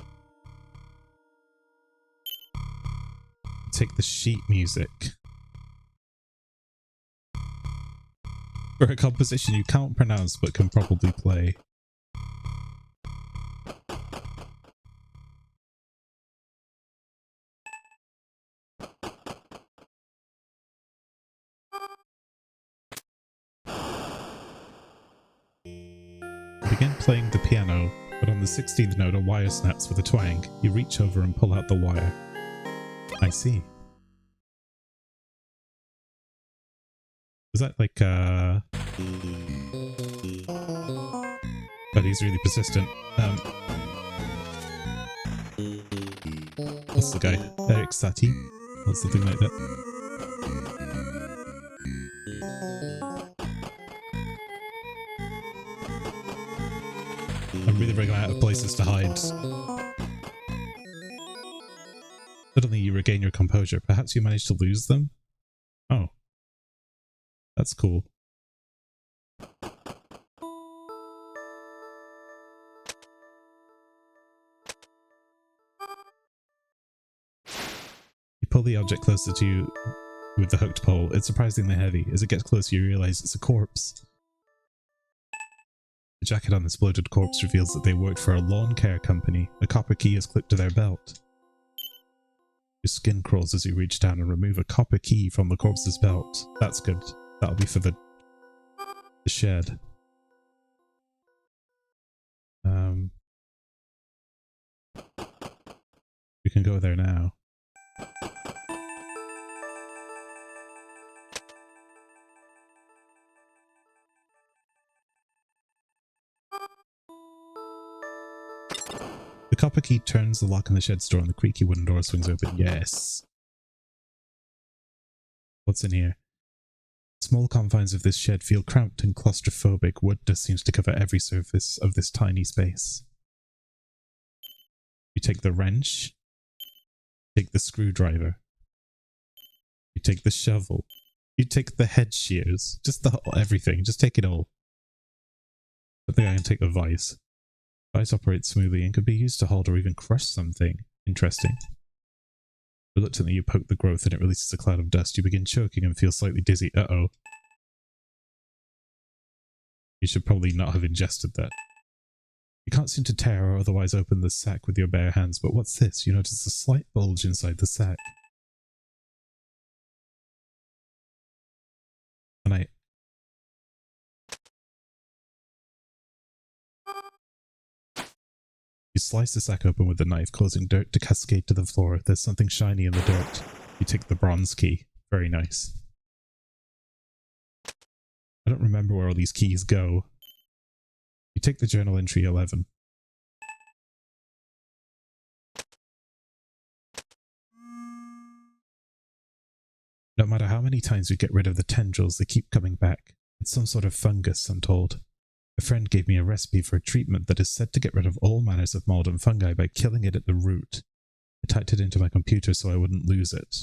Take the sheet music. For a composition you can't pronounce but can probably play. Begin playing the piano, but on the 16th note a wire snaps with a twang. You reach over and pull out the wire. I see. Was that like but he's really persistent. What's the guy? Eric Satie? Or something like that. I'm really running out of places to hide. Suddenly you regain your composure. Perhaps you managed to lose them? Oh. That's cool. You pull the object closer to you with the hooked pole. It's surprisingly heavy. As it gets closer you realise it's a corpse. The jacket on this bloated corpse reveals that they worked for a lawn care company. A copper key is clipped to their belt. Your skin crawls as you reach down and remove a copper key from the corpse's belt. That's good. That'll be for the shed. We can go there now. The copper key turns the lock in the shed door and the creaky wooden door swings open. Yes. What's in here? Small confines of this shed feel cramped and claustrophobic. Wood dust seems to cover every surface of this tiny space. You take the wrench. You take the screwdriver. You take the shovel. You take the head shears. Just everything. Just take it all. I think I can take the vise. Vise operates smoothly and could be used to hold or even crush something. Interesting. Reluctantly, you poke the growth and it releases a cloud of dust. You begin choking and feel slightly dizzy. Uh-oh. You should probably not have ingested that. You can't seem to tear or otherwise open the sack with your bare hands, but what's this? You notice a slight bulge inside the sack. And you slice the sack open with the knife, causing dirt to cascade to the floor. There's something shiny in the dirt. You take the bronze key. Very nice. I don't remember where all these keys go. You take the journal entry 11. No matter how many times we get rid of the tendrils, they keep coming back. It's some sort of fungus, I'm told. A friend gave me a recipe for a treatment that is said to get rid of all manners of mold and fungi by killing it at the root. I typed it into my computer so I wouldn't lose it.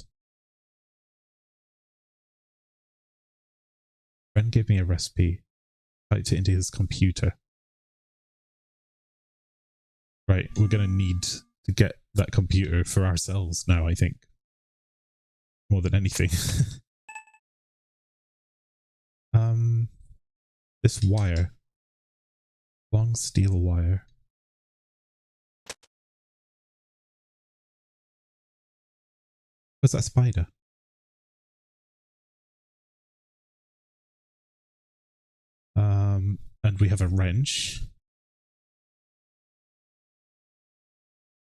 A friend gave me a recipe. Typed it into his computer. Right, we're gonna need to get that computer for ourselves now, I think. More than anything. This wire. Long steel wire. What's that spider? And we have a wrench.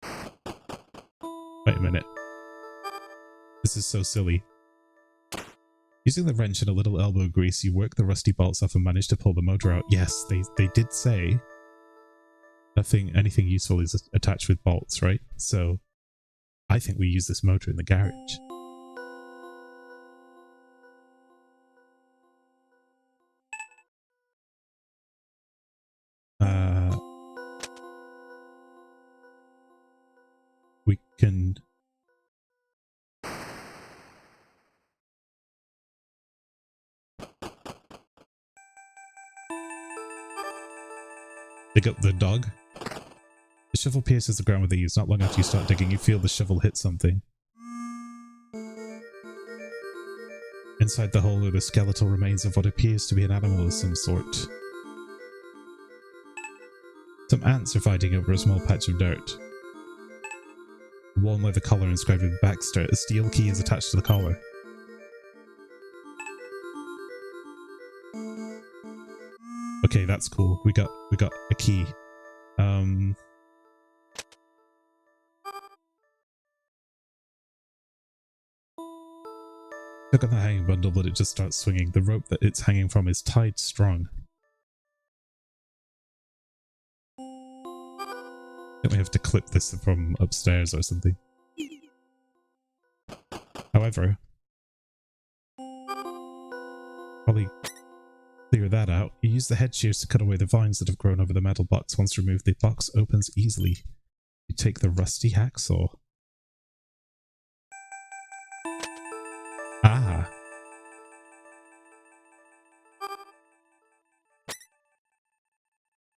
Wait a minute. This is so silly. Using the wrench and a little elbow grease, you work the rusty bolts off and manage to pull the motor out. Yes, they did say anything useful is attached with bolts, right? So I think we use this motor in the garage. We can... dig up the dog. The shovel pierces the ground with ease. Not long after you start digging, you feel the shovel hit something. Inside the hole are the skeletal remains of what appears to be an animal of some sort. Some ants are fighting over a small patch of dirt. A worn leather collar inscribed with Baxter. A steel key is attached to the collar. Okay, that's cool. We got a key. Look at the hanging bundle, but it just starts swinging. The rope that it's hanging from is tied strong. I think we have to clip this from upstairs or something. However, probably clear that out. You use the head shears to cut away the vines that have grown over the metal box. Once removed, the box opens easily. You take the rusty hacksaw. Ah.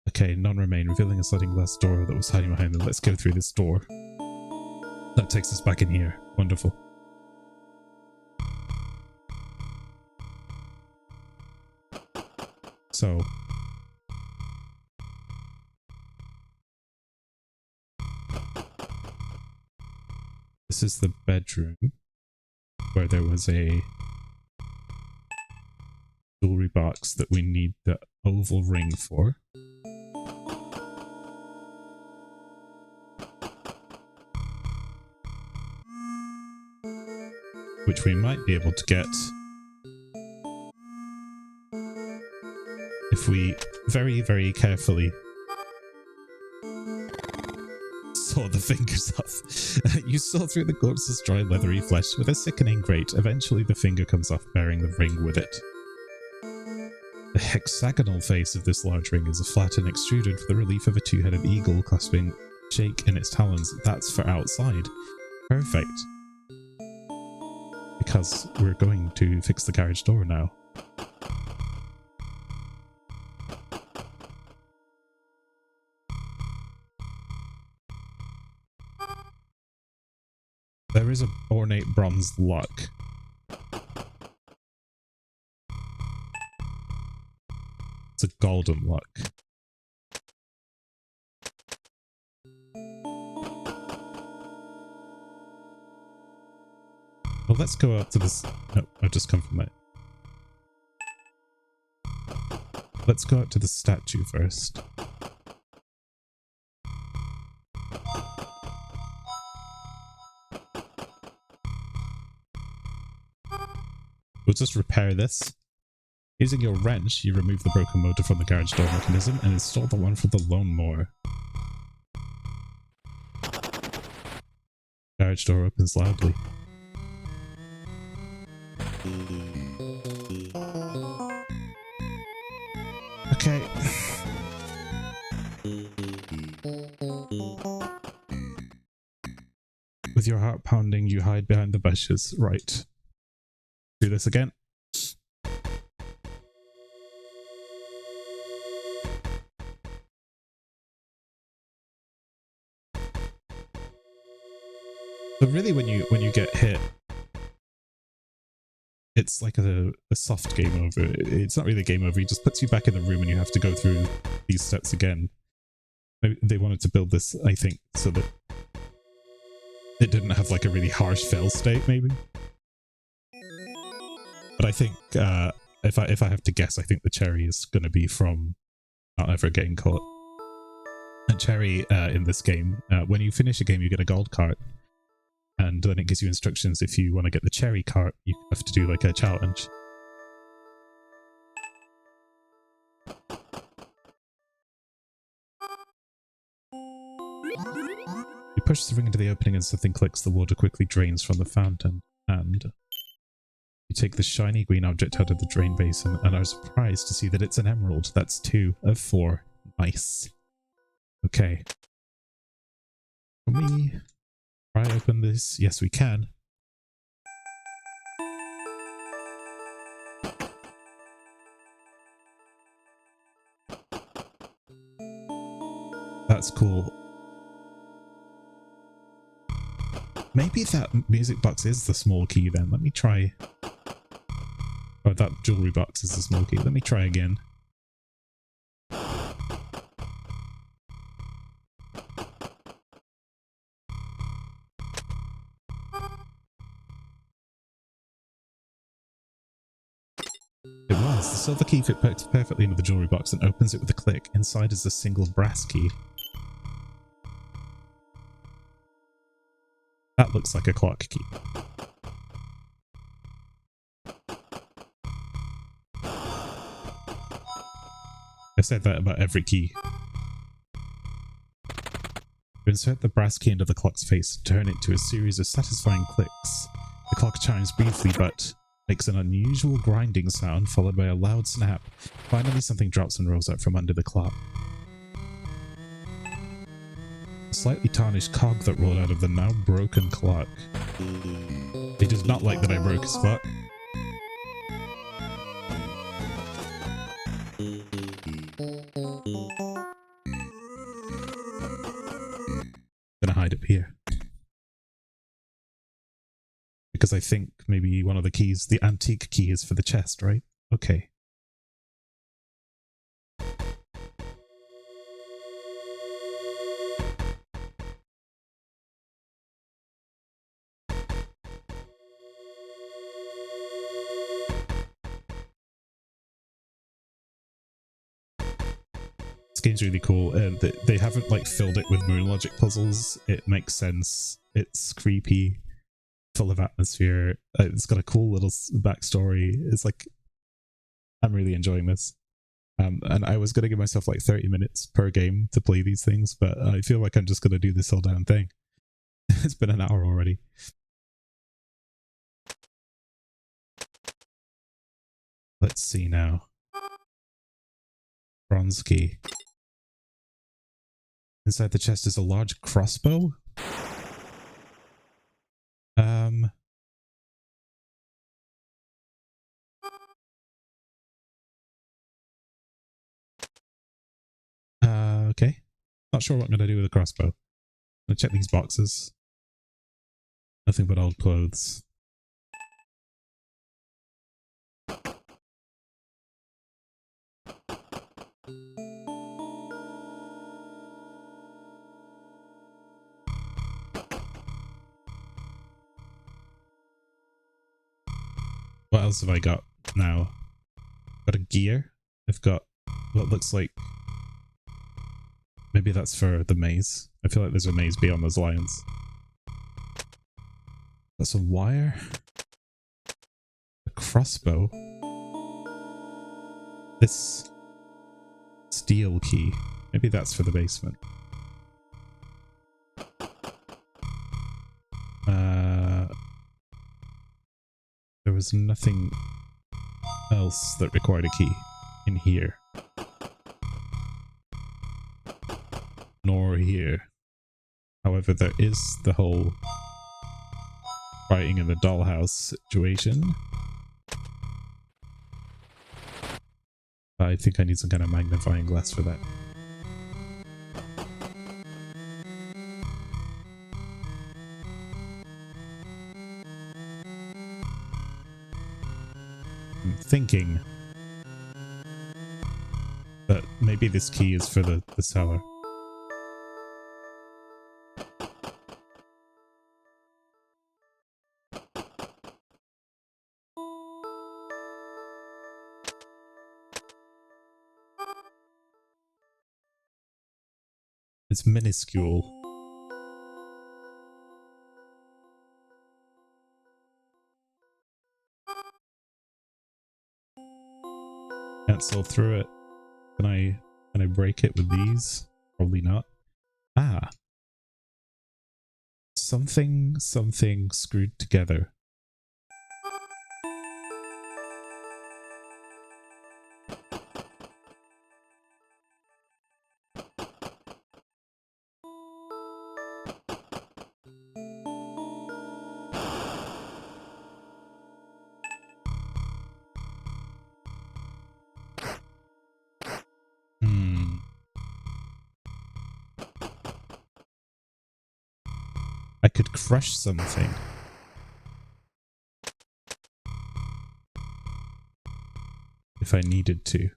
Okay, none remain, revealing a sliding glass door that was hiding behind them. Let's go through this door. That takes us back in here. Wonderful. So... this is the bedroom where there was a jewelry box that we need the oval ring for. Which we might be able to get if we very, very carefully saw the fingers off. You saw through the corpse's dry, leathery flesh with a sickening grate. Eventually the finger comes off, bearing the ring with it. The hexagonal face of this large ring is flat and extruded for the relief of a two-headed eagle clasping shake in its talons. That's for outside. Perfect. Because we're going to fix the garage door now. There is a ornate bronze luck. It's a golden luck. Well, let's go up to this. No, I've just come from it. Let's go up to the statue first. We'll just repair this. Using your wrench, you remove the broken motor from the garage door mechanism and install the one for the lawnmower. Garage door opens loudly. Okay. With your heart pounding, you hide behind the bushes. Right. Do this again. But really, when you get hit, it's like a soft game over. It's not really a game over. He just puts you back in the room and you have to go through these steps again. Maybe they wanted to build this, I think, so that it didn't have like a really harsh fail state, maybe. But I think if I have to guess, I think the cherry is going to be from not ever getting caught. And cherry in this game, when you finish a game, you get a gold card. And then it gives you instructions. If you want to get the cherry cart, you have to do like a challenge. You push the ring into the opening and something clicks. The water quickly drains from the fountain. And you take the shiny green object out of the drain basin and are surprised to see that it's an emerald. That's 2 of 4. Nice. Okay. Can we try open this? Yes, we can. That's cool. Maybe that music box is the small key then. Let me try. Oh, that jewelry box is the small key. Let me try again. It was. The silver key fits perfectly into the jewelry box and opens it with a click. Inside is a single brass key. That looks like a clock key. I said that about every key. You insert the brass key into the clock's face and turn it to a series of satisfying clicks. The clock chimes briefly but makes an unusual grinding sound followed by a loud snap. Finally, something drops and rolls out from under the clock. A slightly tarnished cog that rolled out of the now broken clock. He does not like that I broke his clock. I'm gonna hide up here. Because I think maybe one of the keys, the antique key, is for the chest, right? Okay. This game's really cool, and they haven't like filled it with moon logic puzzles. It makes sense. It's creepy, full of atmosphere. It's got a cool little backstory. It's like, I'm really enjoying this. And I was going to give myself like 30 minutes per game to play these things, but I feel like I'm just going to do this whole damn thing. It's been an hour already. Let's see now. Bronze key. Inside the chest is a large crossbow. Okay. Not sure what I'm gonna do with a crossbow. I'll check these boxes. Nothing but old clothes. What else have I got now? Got a gear. I've got what looks like... Maybe that's for the maze. I feel like there's a maze beyond those lions. Got some wire. A crossbow. This steel key. Maybe that's for the basement. There was nothing else that required a key in here. Nor here. However, there is the whole fighting in the dollhouse situation. I think I need some kind of magnifying glass for that. I'm thinking that maybe this key is for the cellar. It's minuscule. Can't saw through it. Can I break it with these? Probably not. Ah. Something screwed together. I could crush something. If I needed to.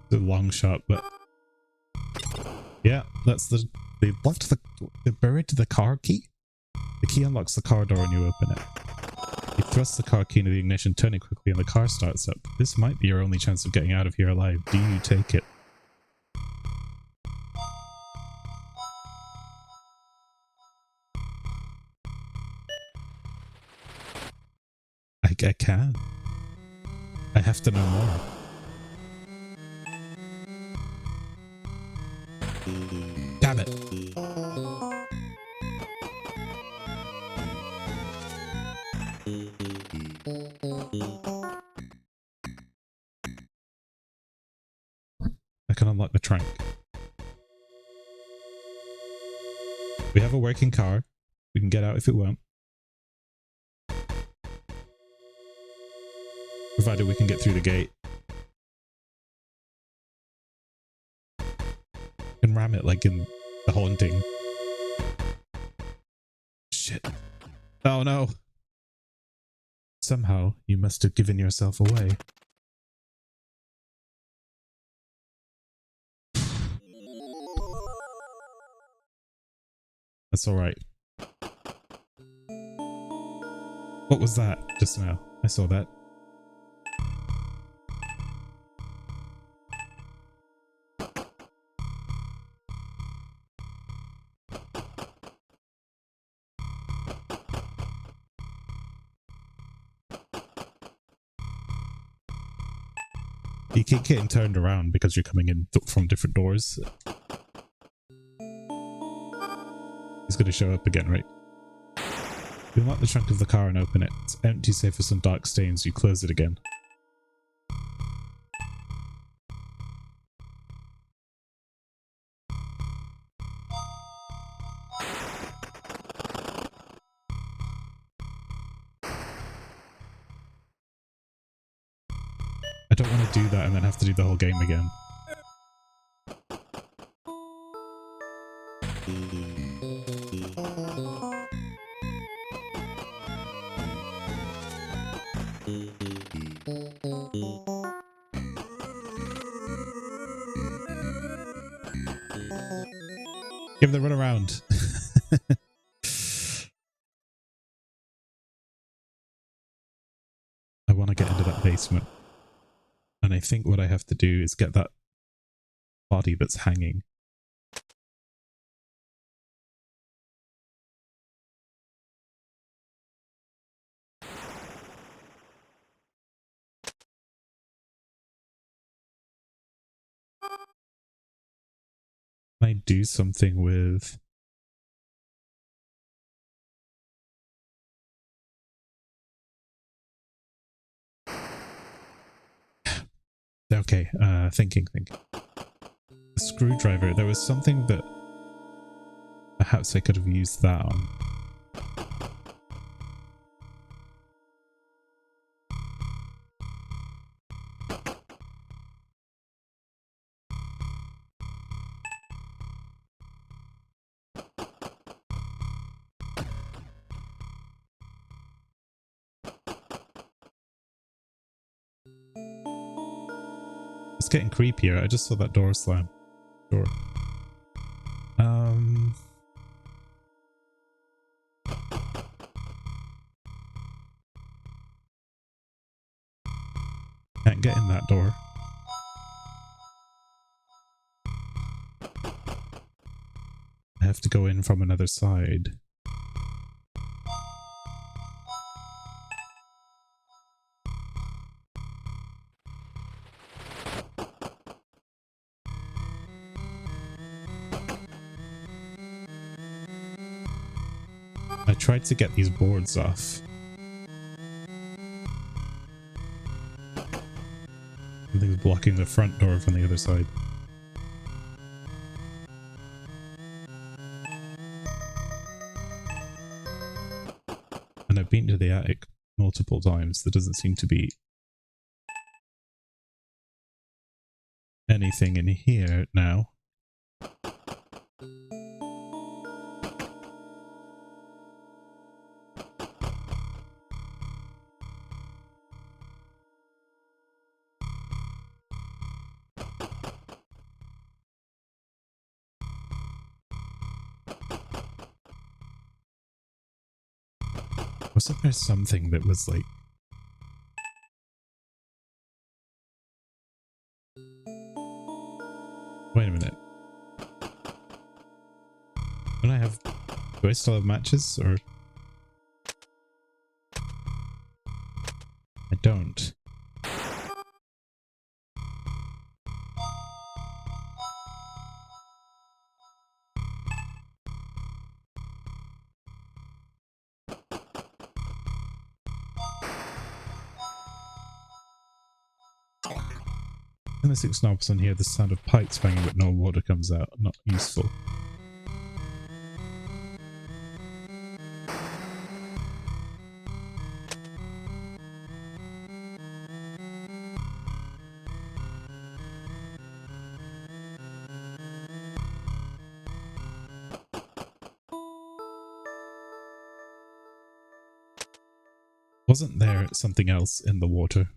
It's a long shot, but yeah, that's they locked they buried the car key. The key unlocks the car door when you open it. You thrust the car key into the ignition, turn it quickly, and the car starts up. This might be your only chance of getting out of here alive. Do you take it? I can. I have to know more. Damn it. I can unlock the trunk. We have a working car. We can get out if we want. Provided we can get through the gate. And ram it like in The Haunting. Shit. Oh no. Somehow you must have given yourself away. That's alright. What was that just now? I saw that. You keep getting turned around because you're coming in from different doors. He's going to show up again, right? You unlock the trunk of the car and open it. It's empty save for some dark stains. You close it again. I don't want to do that and then have to do the whole game again. Give them a run around. I want to get into that basement. And I think what I have to do is get that body that's hanging. Can I do something with... Okay, thinking. A screwdriver. There was something that perhaps I could have used that on. It's getting creepier. I just saw that door slam. Door. Can't get in that door. I have to go in from another side. I tried to get these boards off. Something's blocking the front door from the other side. And I've been to the attic multiple times. There doesn't seem to be anything in here now. Wasn't there something that was like... Wait a minute. Don't I have... Do I still have matches, or... I don't. In the 6 knobs on here, the sound of pipes banging but no water comes out. Not useful. Wasn't there something else in the water?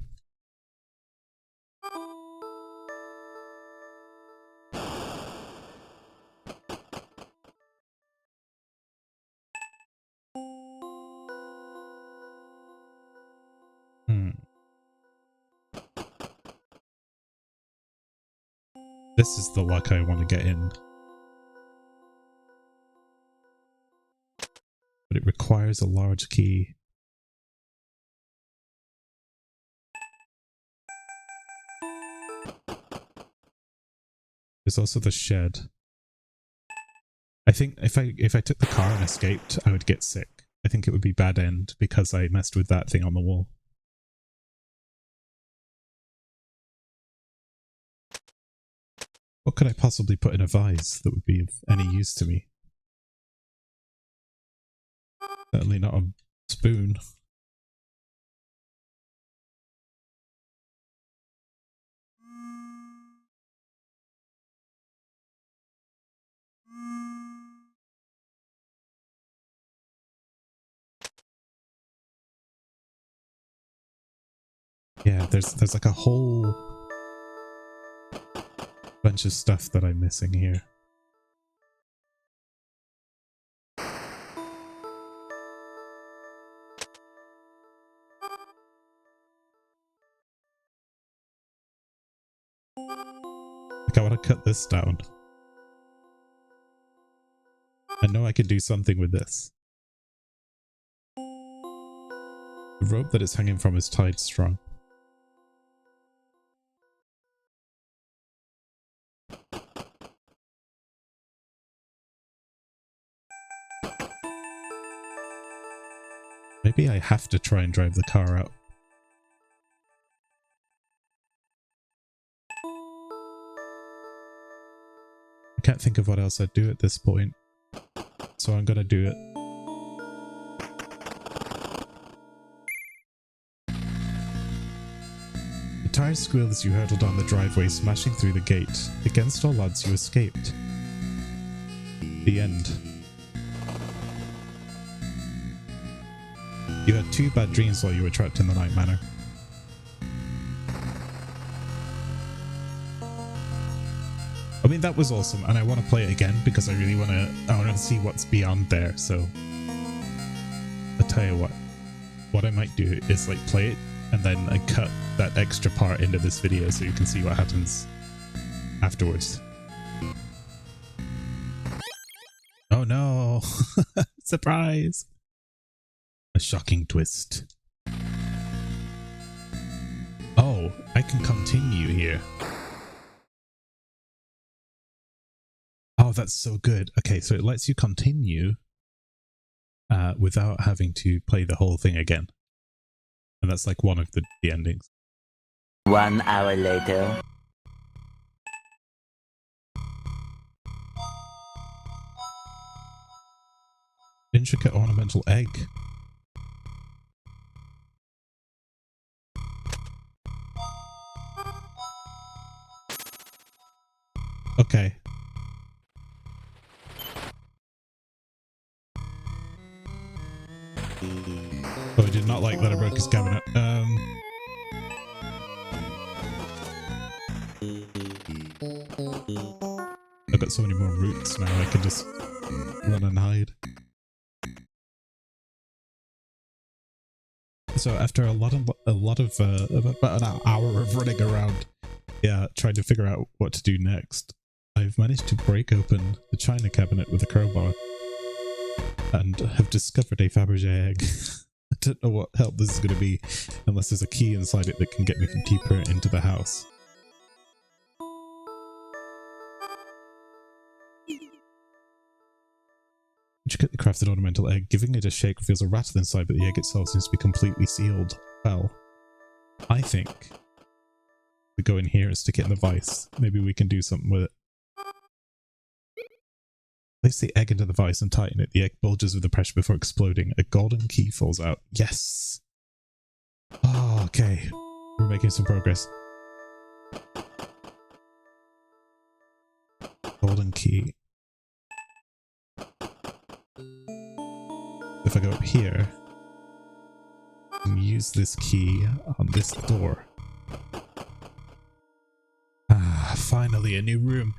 This is the luck I want to get in. But it requires a large key. There's also the shed. I think if I took the car and escaped, I would get sick. I think it would be bad end because I messed with that thing on the wall. What could I possibly put in a vise that would be of any use to me? Certainly not a spoon. Yeah, there's like a whole bunch of stuff that I'm missing here. Like, I want to cut this down. I know I can do something with this. The rope that it's hanging from is tied strong. Maybe I have to try and drive the car out. I can't think of what else I'd do at this point, so I'm gonna do it. The tires squealed as you hurtled down the driveway, smashing through the gate. Against all odds, you escaped. The end. You had 2 bad dreams while you were trapped in the night manor. I mean, that was awesome, and I want to play it again because I really want to see what's beyond there. So I'll tell you what I might do is like play it and then I cut that extra part into this video so you can see what happens afterwards. Oh no! Surprise! A shocking twist. Oh, I can continue here. Oh, that's so good. Okay, so it lets you continue without having to play the whole thing again. And that's like one of the endings. 1 hour later. Intricate ornamental egg. Okay. Oh, I did not like that I broke his cabinet. I've got so many more routes now, I can just run and hide. So after a lot of about an hour of running around, yeah, trying to figure out what to do next, I've managed to break open the china cabinet with a crowbar and have discovered a Fabergé egg. I don't know what help this is going to be unless there's a key inside it that can get me from deeper into the house. Intricately crafted ornamental egg. Giving it a shake reveals a rattle inside, but the egg itself seems to be completely sealed. Well, I think we go in here and stick it in the vise. Maybe we can do something with it. Place the egg into the vise and tighten it. The egg bulges with the pressure before exploding. A golden key falls out. Yes! Oh, okay. We're making some progress. Golden key. If I go up here and use this key on this door. Ah, finally a new room.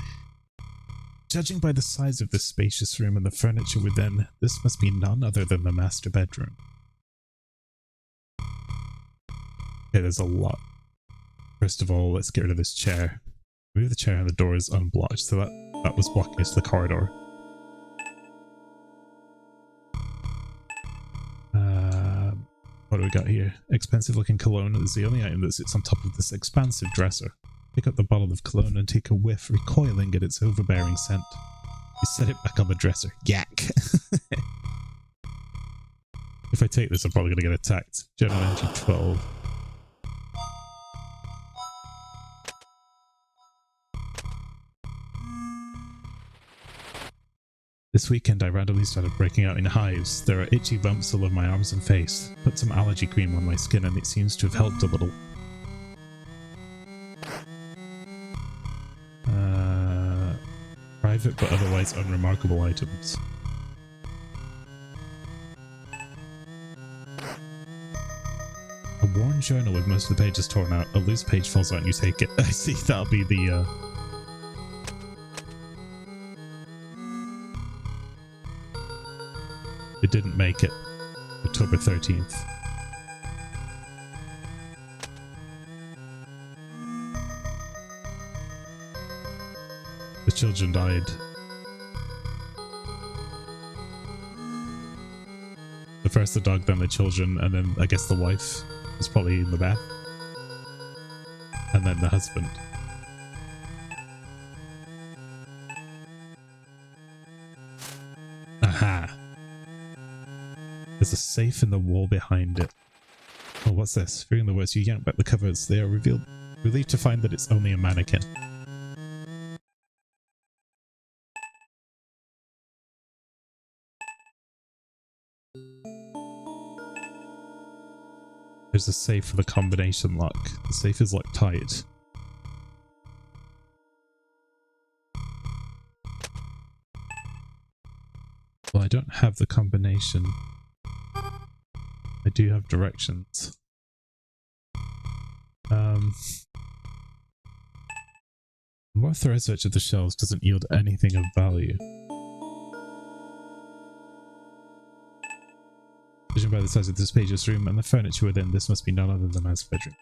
Judging by the size of this spacious room and the furniture within, this must be none other than the master bedroom. Okay, there's a lot. First of all, let's get rid of this chair. Move the chair and the door is unblocked, so that was blocking us to the corridor. What do we got here? Expensive looking cologne is the only item that sits on top of this expansive dresser. Pick up the bottle of cologne and take a whiff, recoiling at its overbearing scent. You set it back on the dresser. Yak! If I take this, I'm probably going to get attacked. General energy 12. This weekend I randomly started breaking out in hives. There are itchy bumps all over my arms and face. Put some allergy cream on my skin and it seems to have helped a little. Private but otherwise unremarkable items. A worn journal with most of the pages torn out. A loose page falls out and you take it. I see, that'll be the It didn't make it. October 13th. The children died. First the dog, then the children, and then I guess the wife was probably in the bath. And then the husband. Aha! There's a safe in the wall behind it. Oh, what's this? Fearing the worst, you yank back the covers. They are relieved to find that it's only a mannequin. There's a safe for the combination lock. The safe is locked tight. Well, I don't have the combination. I do have directions. More thorough search of the shelves doesn't yield anything of value. Judging by the size of this spacious room and the furniture within, this must be none other than Matt's bedroom.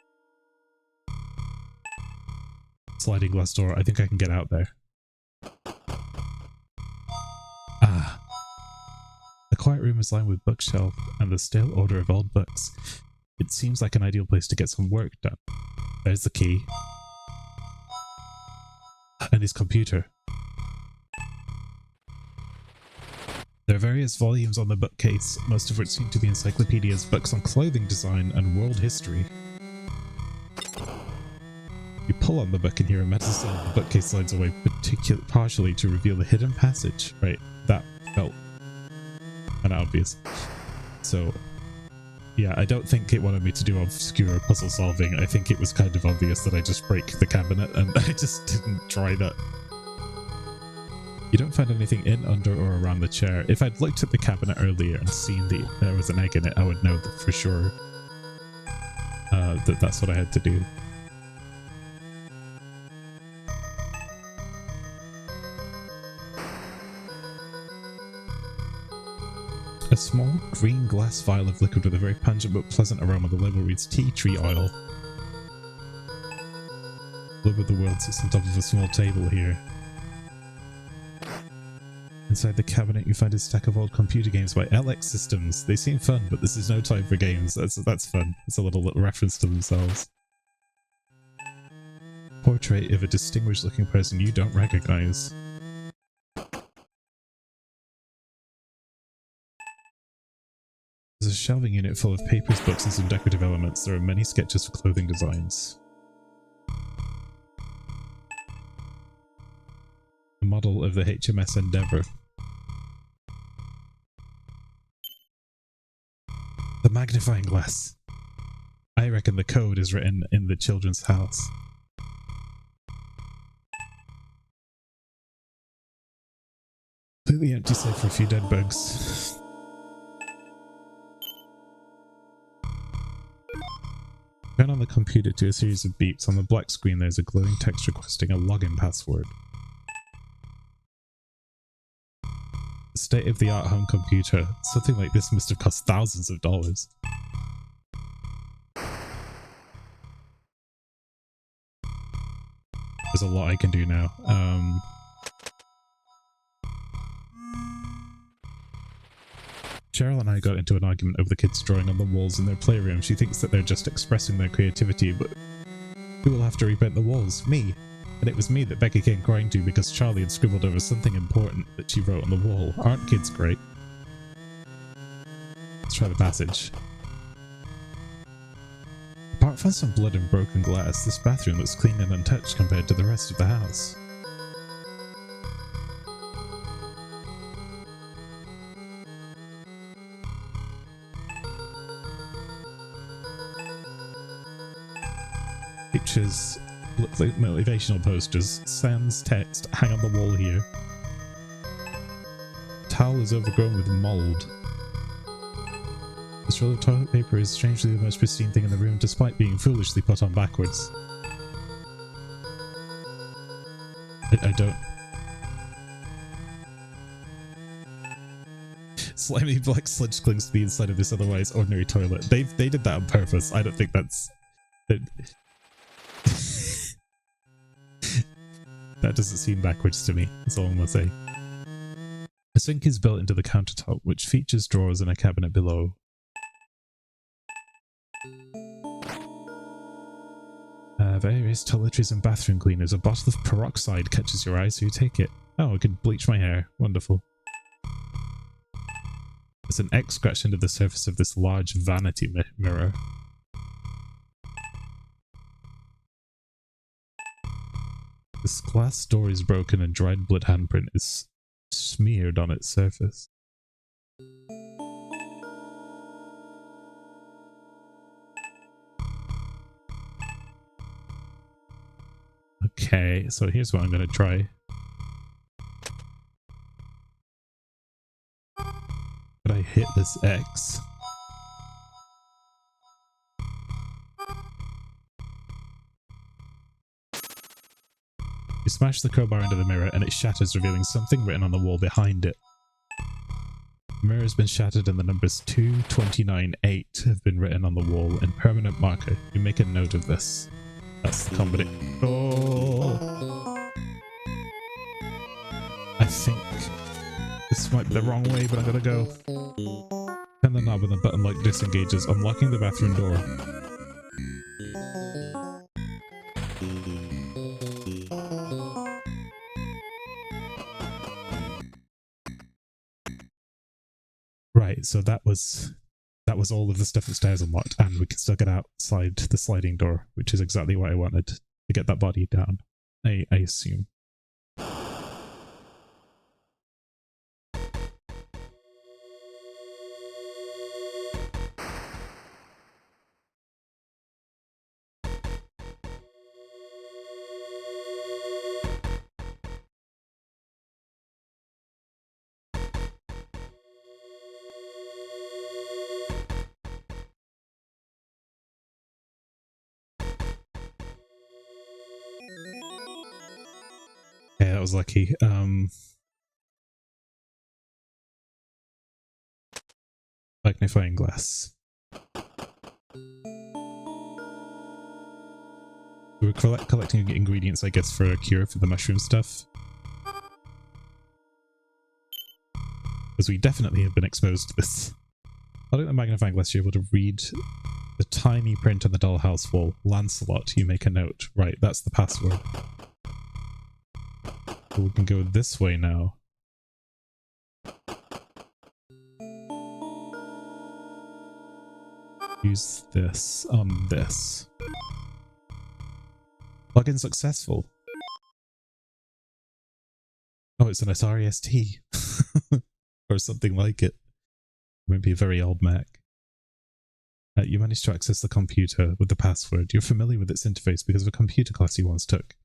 Sliding glass door. I think I can get out there. Ah. The quiet room is lined with bookshelf and the stale odor of old books. It seems like an ideal place to get some work done. There's the key. And his computer. There are various volumes on the bookcase, most of which seem to be encyclopedias, books on clothing design and world history. You pull on the book and hear a metal sound. The bookcase slides away partially to reveal the hidden passage. Right, that felt kind of obvious. So, yeah, I don't think it wanted me to do obscure puzzle solving. I think it was kind of obvious that I just break the cabinet, and I just didn't try that. You don't find anything in, under, or around the chair. If I'd looked at the cabinet earlier and seen that there was an egg in it, I would know that for sure that that's what I had to do. A small green glass vial of liquid with a very pungent but pleasant aroma. The label reads tea tree oil. Love of the world sits on top of a small table here. Inside the cabinet you find a stack of old computer games by LX Systems. They seem fun, but this is no time for games. That's fun. It's a little reference to themselves. Portrait of a distinguished looking person you don't recognize. There's a shelving unit full of papers, books and some decorative elements. There are many sketches for clothing designs. A model of the HMS Endeavour. The magnifying glass. I reckon the code is written in the children's house. Completely empty save for a few dead bugs. Turn on the computer to a series of beeps. On the black screen there's a glowing text requesting a login password. State-of-the-art home computer. Something like this must have cost thousands of dollars. There's a lot I can do now. Cheryl and I got into an argument over the kids drawing on the walls in their playroom. She thinks that they're just expressing their creativity, but who will have to repaint the walls? Me. And it was me that Becky came crying to because Charlie had scribbled over something important that she wrote on the wall. Aren't kids great? Let's try the passage. Apart from some blood and broken glass, this bathroom looks clean and untouched compared to the rest of the house. Pictures look like motivational posters. Sans text hang on the wall here. Towel is overgrown with mold. This roll of toilet paper is strangely the most pristine thing in the room, despite being foolishly put on backwards. I don't... Slimy black sludge clings to the inside of this otherwise ordinary toilet. They did that on purpose. I don't think that's... That doesn't seem backwards to me, that's all I'm gonna say. A sink is built into the countertop, which features drawers and a cabinet below. Various toiletries and bathroom cleaners. A bottle of peroxide catches your eye, so you take it. Oh, I could bleach my hair. Wonderful. There's an X scratched into the surface of this large vanity mirror. This glass door is broken and dried blood handprint is smeared on its surface. Okay, so here's what I'm going to try. Could I hit this X? You smash the crowbar into the mirror and it shatters, revealing something written on the wall behind it. The mirror has been shattered and the numbers 2, 29, 8 have been written on the wall in permanent marker. You make a note of this. That's the combination. Oh! I think this might be the wrong way, but I'm gonna go. Turn the knob and the button light disengages, unlocking the bathroom door. Right, so that was all of the stuff upstairs unlocked, and we can still get outside the sliding door, which is exactly what I wanted to get that body down. I assume. Yeah, that was lucky. Magnifying glass. We're collecting ingredients, I guess, for a cure for the mushroom stuff. Because we definitely have been exposed to this. I think the magnifying glass, you're able to read the tiny print on the dollhouse wall. Lancelot, you make a note. Right, that's the password. So we can go this way now. Use this on this. Login successful. Oh, it's an Atari ST. Or something like it. Maybe a very old Mac. You managed to access the computer with the password. You're familiar with its interface because of a computer class you once took.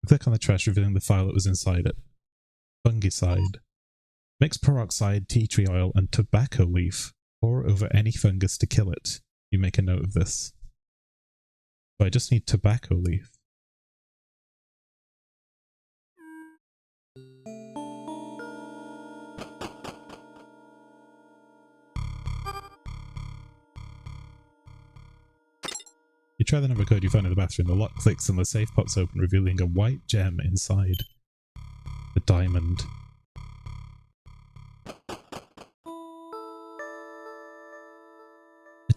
Click on the trash, revealing the file that was inside it. Fungicide. Mix peroxide, tea tree oil, and tobacco leaf. Pour over any fungus to kill it. You make a note of this. So I just need tobacco leaf. You try the number code you found in the bathroom, the lock clicks and the safe pops open, revealing a white gem inside. The diamond.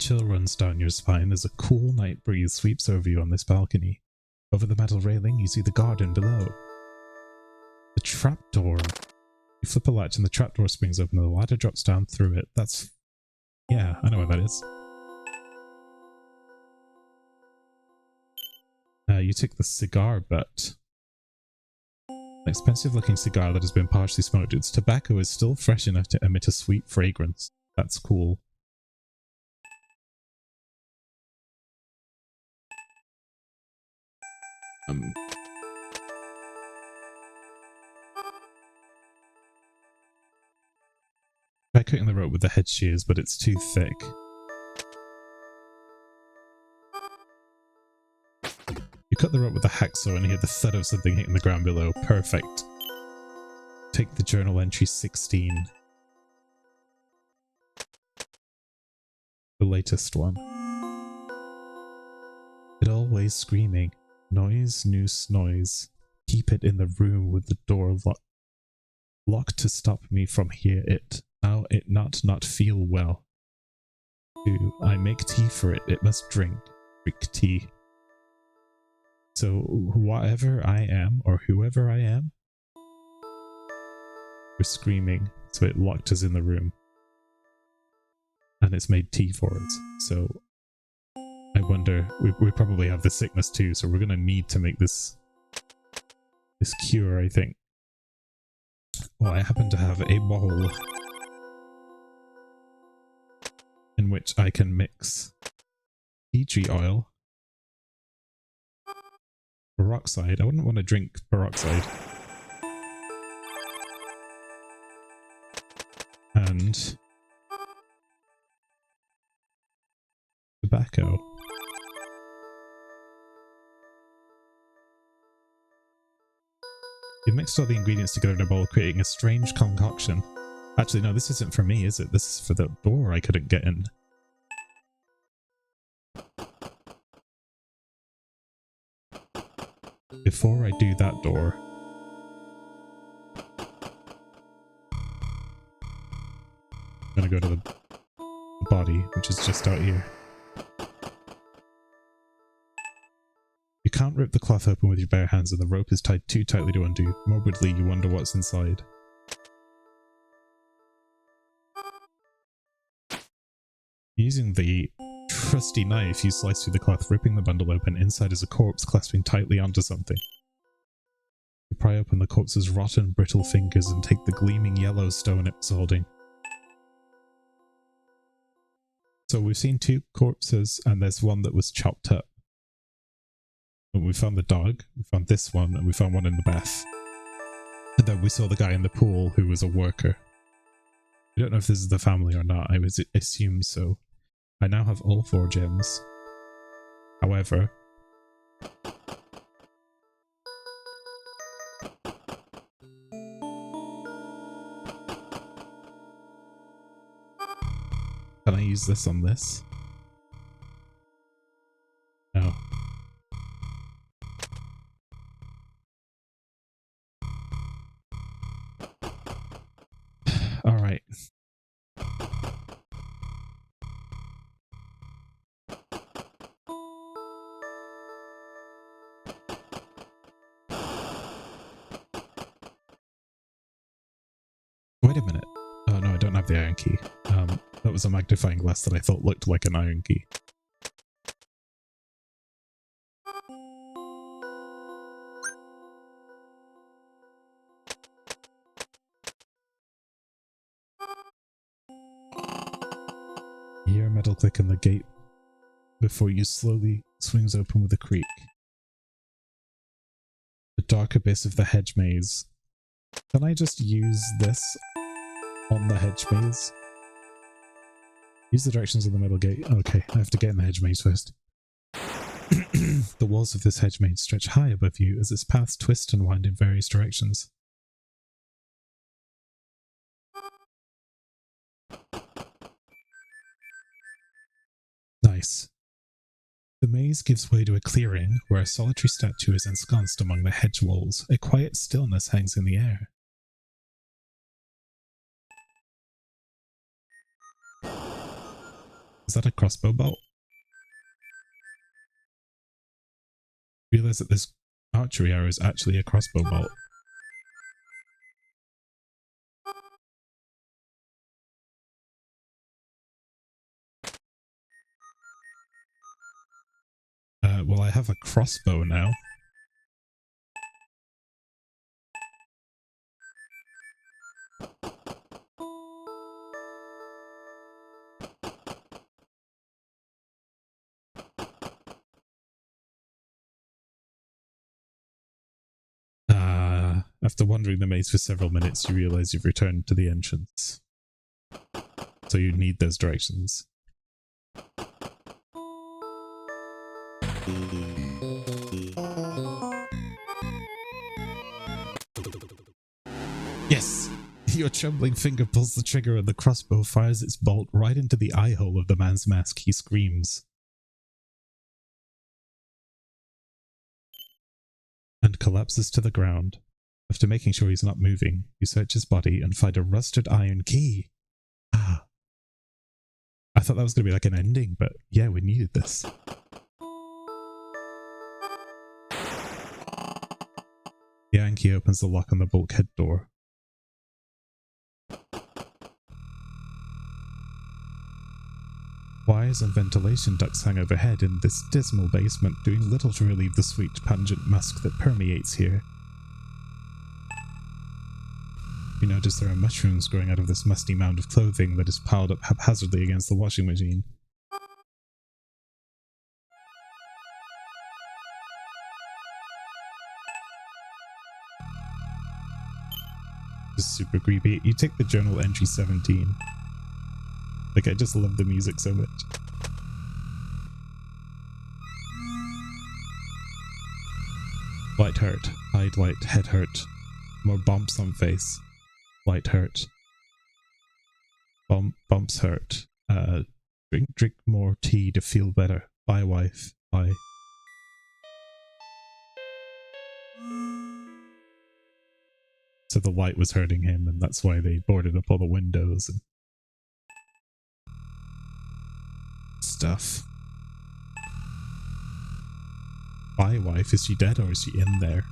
chill runs down your spine as a cool night breeze sweeps over you on this balcony. Over the metal railing, you see the garden below. The trapdoor. You flip a latch and the trapdoor springs open and the ladder drops down through it. That's... yeah, I know what that is. You take the cigar butt. An expensive looking cigar that has been partially smoked. Its tobacco is still fresh enough to emit a sweet fragrance. That's cool. Try cutting the rope with the head shears, but it's too thick. You cut the rope with a hacksaw and hear the thud of something hitting the ground below. Perfect. Take the journal entry 16. The latest one. It always screaming. Noise, noose, noise. Keep it in the room with the door locked to stop me from hear it. Now it not feel well. 2. I make tea for it. It must drink. Drink tea. So whatever I am, or whoever I am, we're screaming, so it locked us in the room. And it's made tea for us. So I wonder, we probably have the sickness too, so we're going to need to make this cure, I think. Well, I happen to have a bowl in which I can mix tea tree oil, peroxide. I wouldn't want to drink peroxide. And tobacco. You've mixed all the ingredients together in a bowl, creating a strange concoction. Actually, no, this isn't for me, is it? This is for the door I couldn't get in. Before I do that door, I'm gonna go to the body, which is just out here. You can't rip the cloth open with your bare hands and the rope is tied too tightly to undo. Morbidly, you wonder what's inside. Using the trusty knife, you slice through the cloth, ripping the bundle open. Inside is a corpse clasping tightly onto something. You pry open the corpse's rotten, brittle fingers and take the gleaming yellow stone it was holding. So we've seen 2 corpses, and there's one that was chopped up. And we found the dog, we found this one, and we found one in the bath. And then we saw the guy in the pool who was a worker. We don't know if this is the family or not, I would assume so. I now have all 4 gems. However, can I use this on this? No. Alright. Wait a minute. Oh no, I don't have the iron key. That was a magnifying glass that I thought looked like an iron key. You hear a metal click in the gate before you slowly swings open with a creak. The dark abyss of the hedge maze. Can I just use this on the hedge maze? Use the directions of the middle gate. Okay, I have to get in the hedge maze first. The walls of this hedge maze stretch high above you as its paths twist and wind in various directions. Nice. The maze gives way to a clearing where a solitary statue is ensconced among the hedge walls. A quiet stillness hangs in the air. Is that a crossbow bolt? Realize that this archery arrow is actually a crossbow bolt. Well, I have a crossbow now. After wandering the maze for several minutes, you realize you've returned to the entrance. So you need those directions. Yes! Your trembling finger pulls the trigger and the crossbow fires its bolt right into the eye hole of the man's mask. He screams. And collapses to the ground. After making sure he's not moving, you search his body and find a rusted iron key. Ah. I thought that was going to be like an ending, but yeah, we needed this. The iron key opens the lock on the bulkhead door. Wires and ventilation ducts hang overhead in this dismal basement, doing little to relieve the sweet, pungent musk that permeates here. You notice there are mushrooms growing out of this musty mound of clothing that is piled up haphazardly against the washing machine. This is super creepy. You take the journal entry 17. Like, I just love the music so much. Light hurt. Hide light. Head hurt. More bumps on face. Light hurt. Bumps hurt. Drink more tea to feel better. Bye, wife. Bye. So the light was hurting him, and that's why they boarded up all the windows and stuff. Bye, wife. Is she dead or is she in there?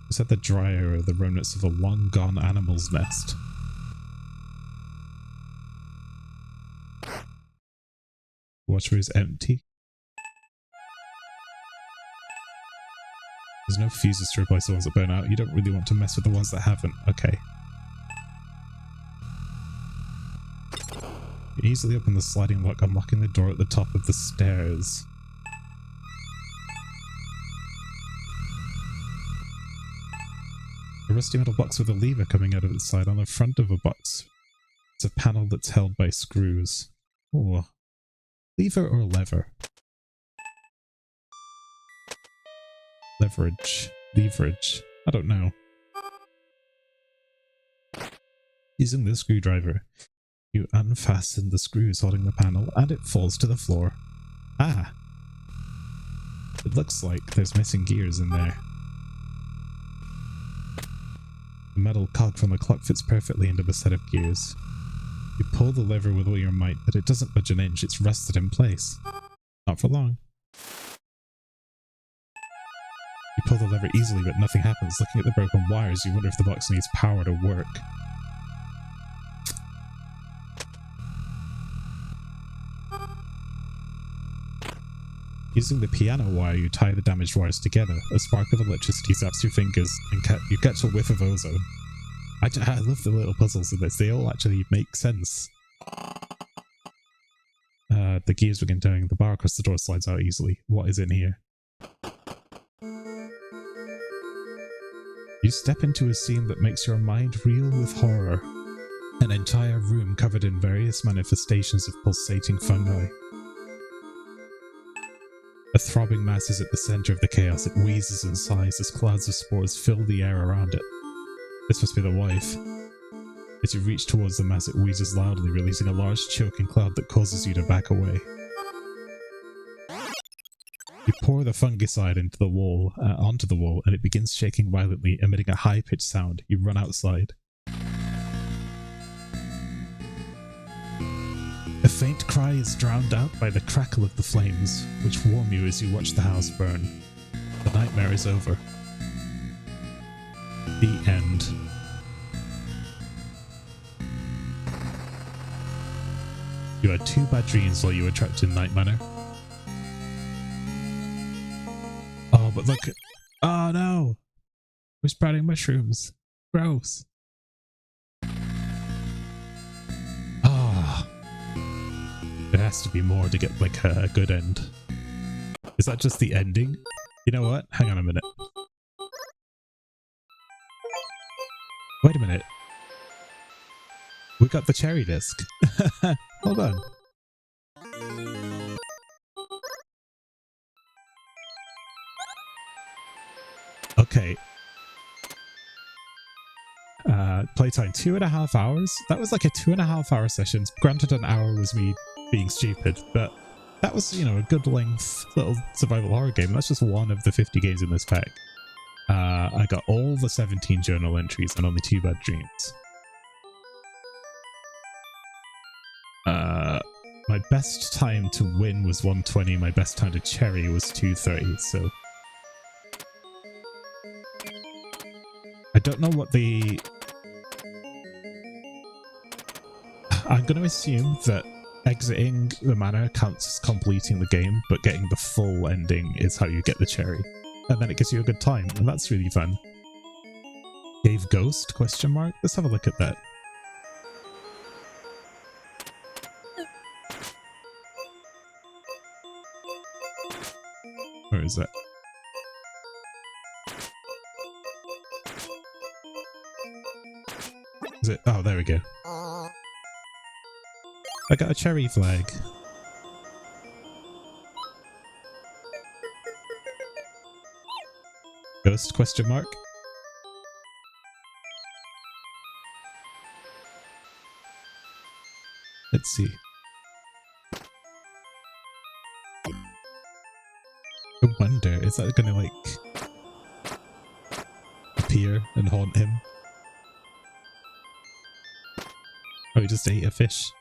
Is that the dryer or the remnants of a long-gone animal's nest? Washer is empty. There's no fuses to replace the ones that burn out. You don't really want to mess with the ones that haven't. Okay. You easily open the sliding lock, unlocking the door at the top of the stairs. A rusty metal box with a lever coming out of its side. On the front of a box, it's a panel that's held by screws. Oh. Lever or lever? Leverage. Leverage. I don't know. Using the screwdriver, you unfasten the screws holding the panel and it falls to the floor. Ah! It looks like there's missing gears in there. The metal cog from the clock fits perfectly into the set of gears. You pull the lever with all your might, but it doesn't budge an inch. It's rusted in place. Not for long. You pull the lever easily, but nothing happens. Looking at the broken wires, you wonder if the box needs power to work. Using the piano wire, you tie the damaged wires together. A spark of electricity zaps your fingers, and you catch a whiff of ozone. I love the little puzzles in this. They all actually make sense. The gears begin turning. The bar across the door slides out easily. What is in here? You step into a scene that makes your mind reel with horror. An entire room covered in various manifestations of pulsating fungi. A throbbing mass is at the center of the chaos. It wheezes and sighs as clouds of spores fill the air around it. This must be the wife. As you reach towards the mass, it wheezes loudly, releasing a large choking cloud that causes you to back away. You pour the fungicide onto the wall, and it begins shaking violently, emitting a high-pitched sound. You run outside. faint cry is drowned out by the crackle of the flames, which warm you as you watch the house burn. The nightmare is over. The end. You had 2 bad dreams while you were trapped in Night Manor. Oh, but look. Oh no! We're sprouting mushrooms. Gross. Ah. There has to be more to get like a good end. Is that just the ending? You know what? Hang on a minute. Wait a minute. We got the cherry disc. Hold on. Okay. Playtime 2.5 hours. That was like a 2.5 hour session. Granted, an hour was me being stupid, but that was, you know, a good length little survival horror game. That's just one of the 50 games in this pack. I got all the 17 journal entries and only 2 bad dreams. My best time to win was 120. My best time to cherry was 230. So I don't know what the... I'm going to assume that exiting the manor counts as completing the game, but getting the full ending is how you get the cherry. And then it gives you a good time, and that's really fun. Gave Ghost? Question mark? Let's have a look at that. Where is that? Is it? Oh, there we go. I got a cherry flag. Ghost? Question mark? Let's see. I wonder, is that gonna like appear and haunt him? Oh, he just ate a fish.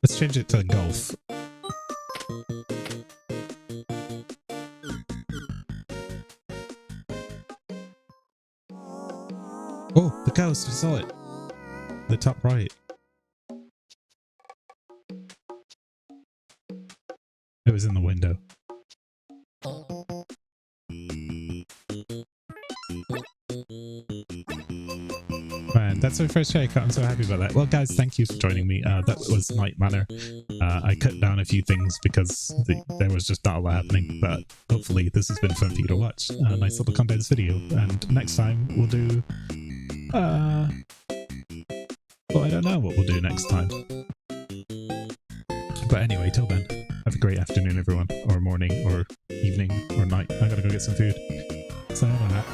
Let's change it to golf. Oh, the ghost, we saw it. The top right. It was in the window. Man, that's our first haircut. I'm so happy about that. Well, guys, thank you for joining me. That was Night Manor. I cut down a few things because there was just not a lot happening, but hopefully this has been fun for you to watch. Nice little condensed video. And next time we'll do... well, I don't know what we'll do next time. But anyway, till then, have a great afternoon, everyone. Or morning, or evening, or night. I gotta go get some food. Sayonara.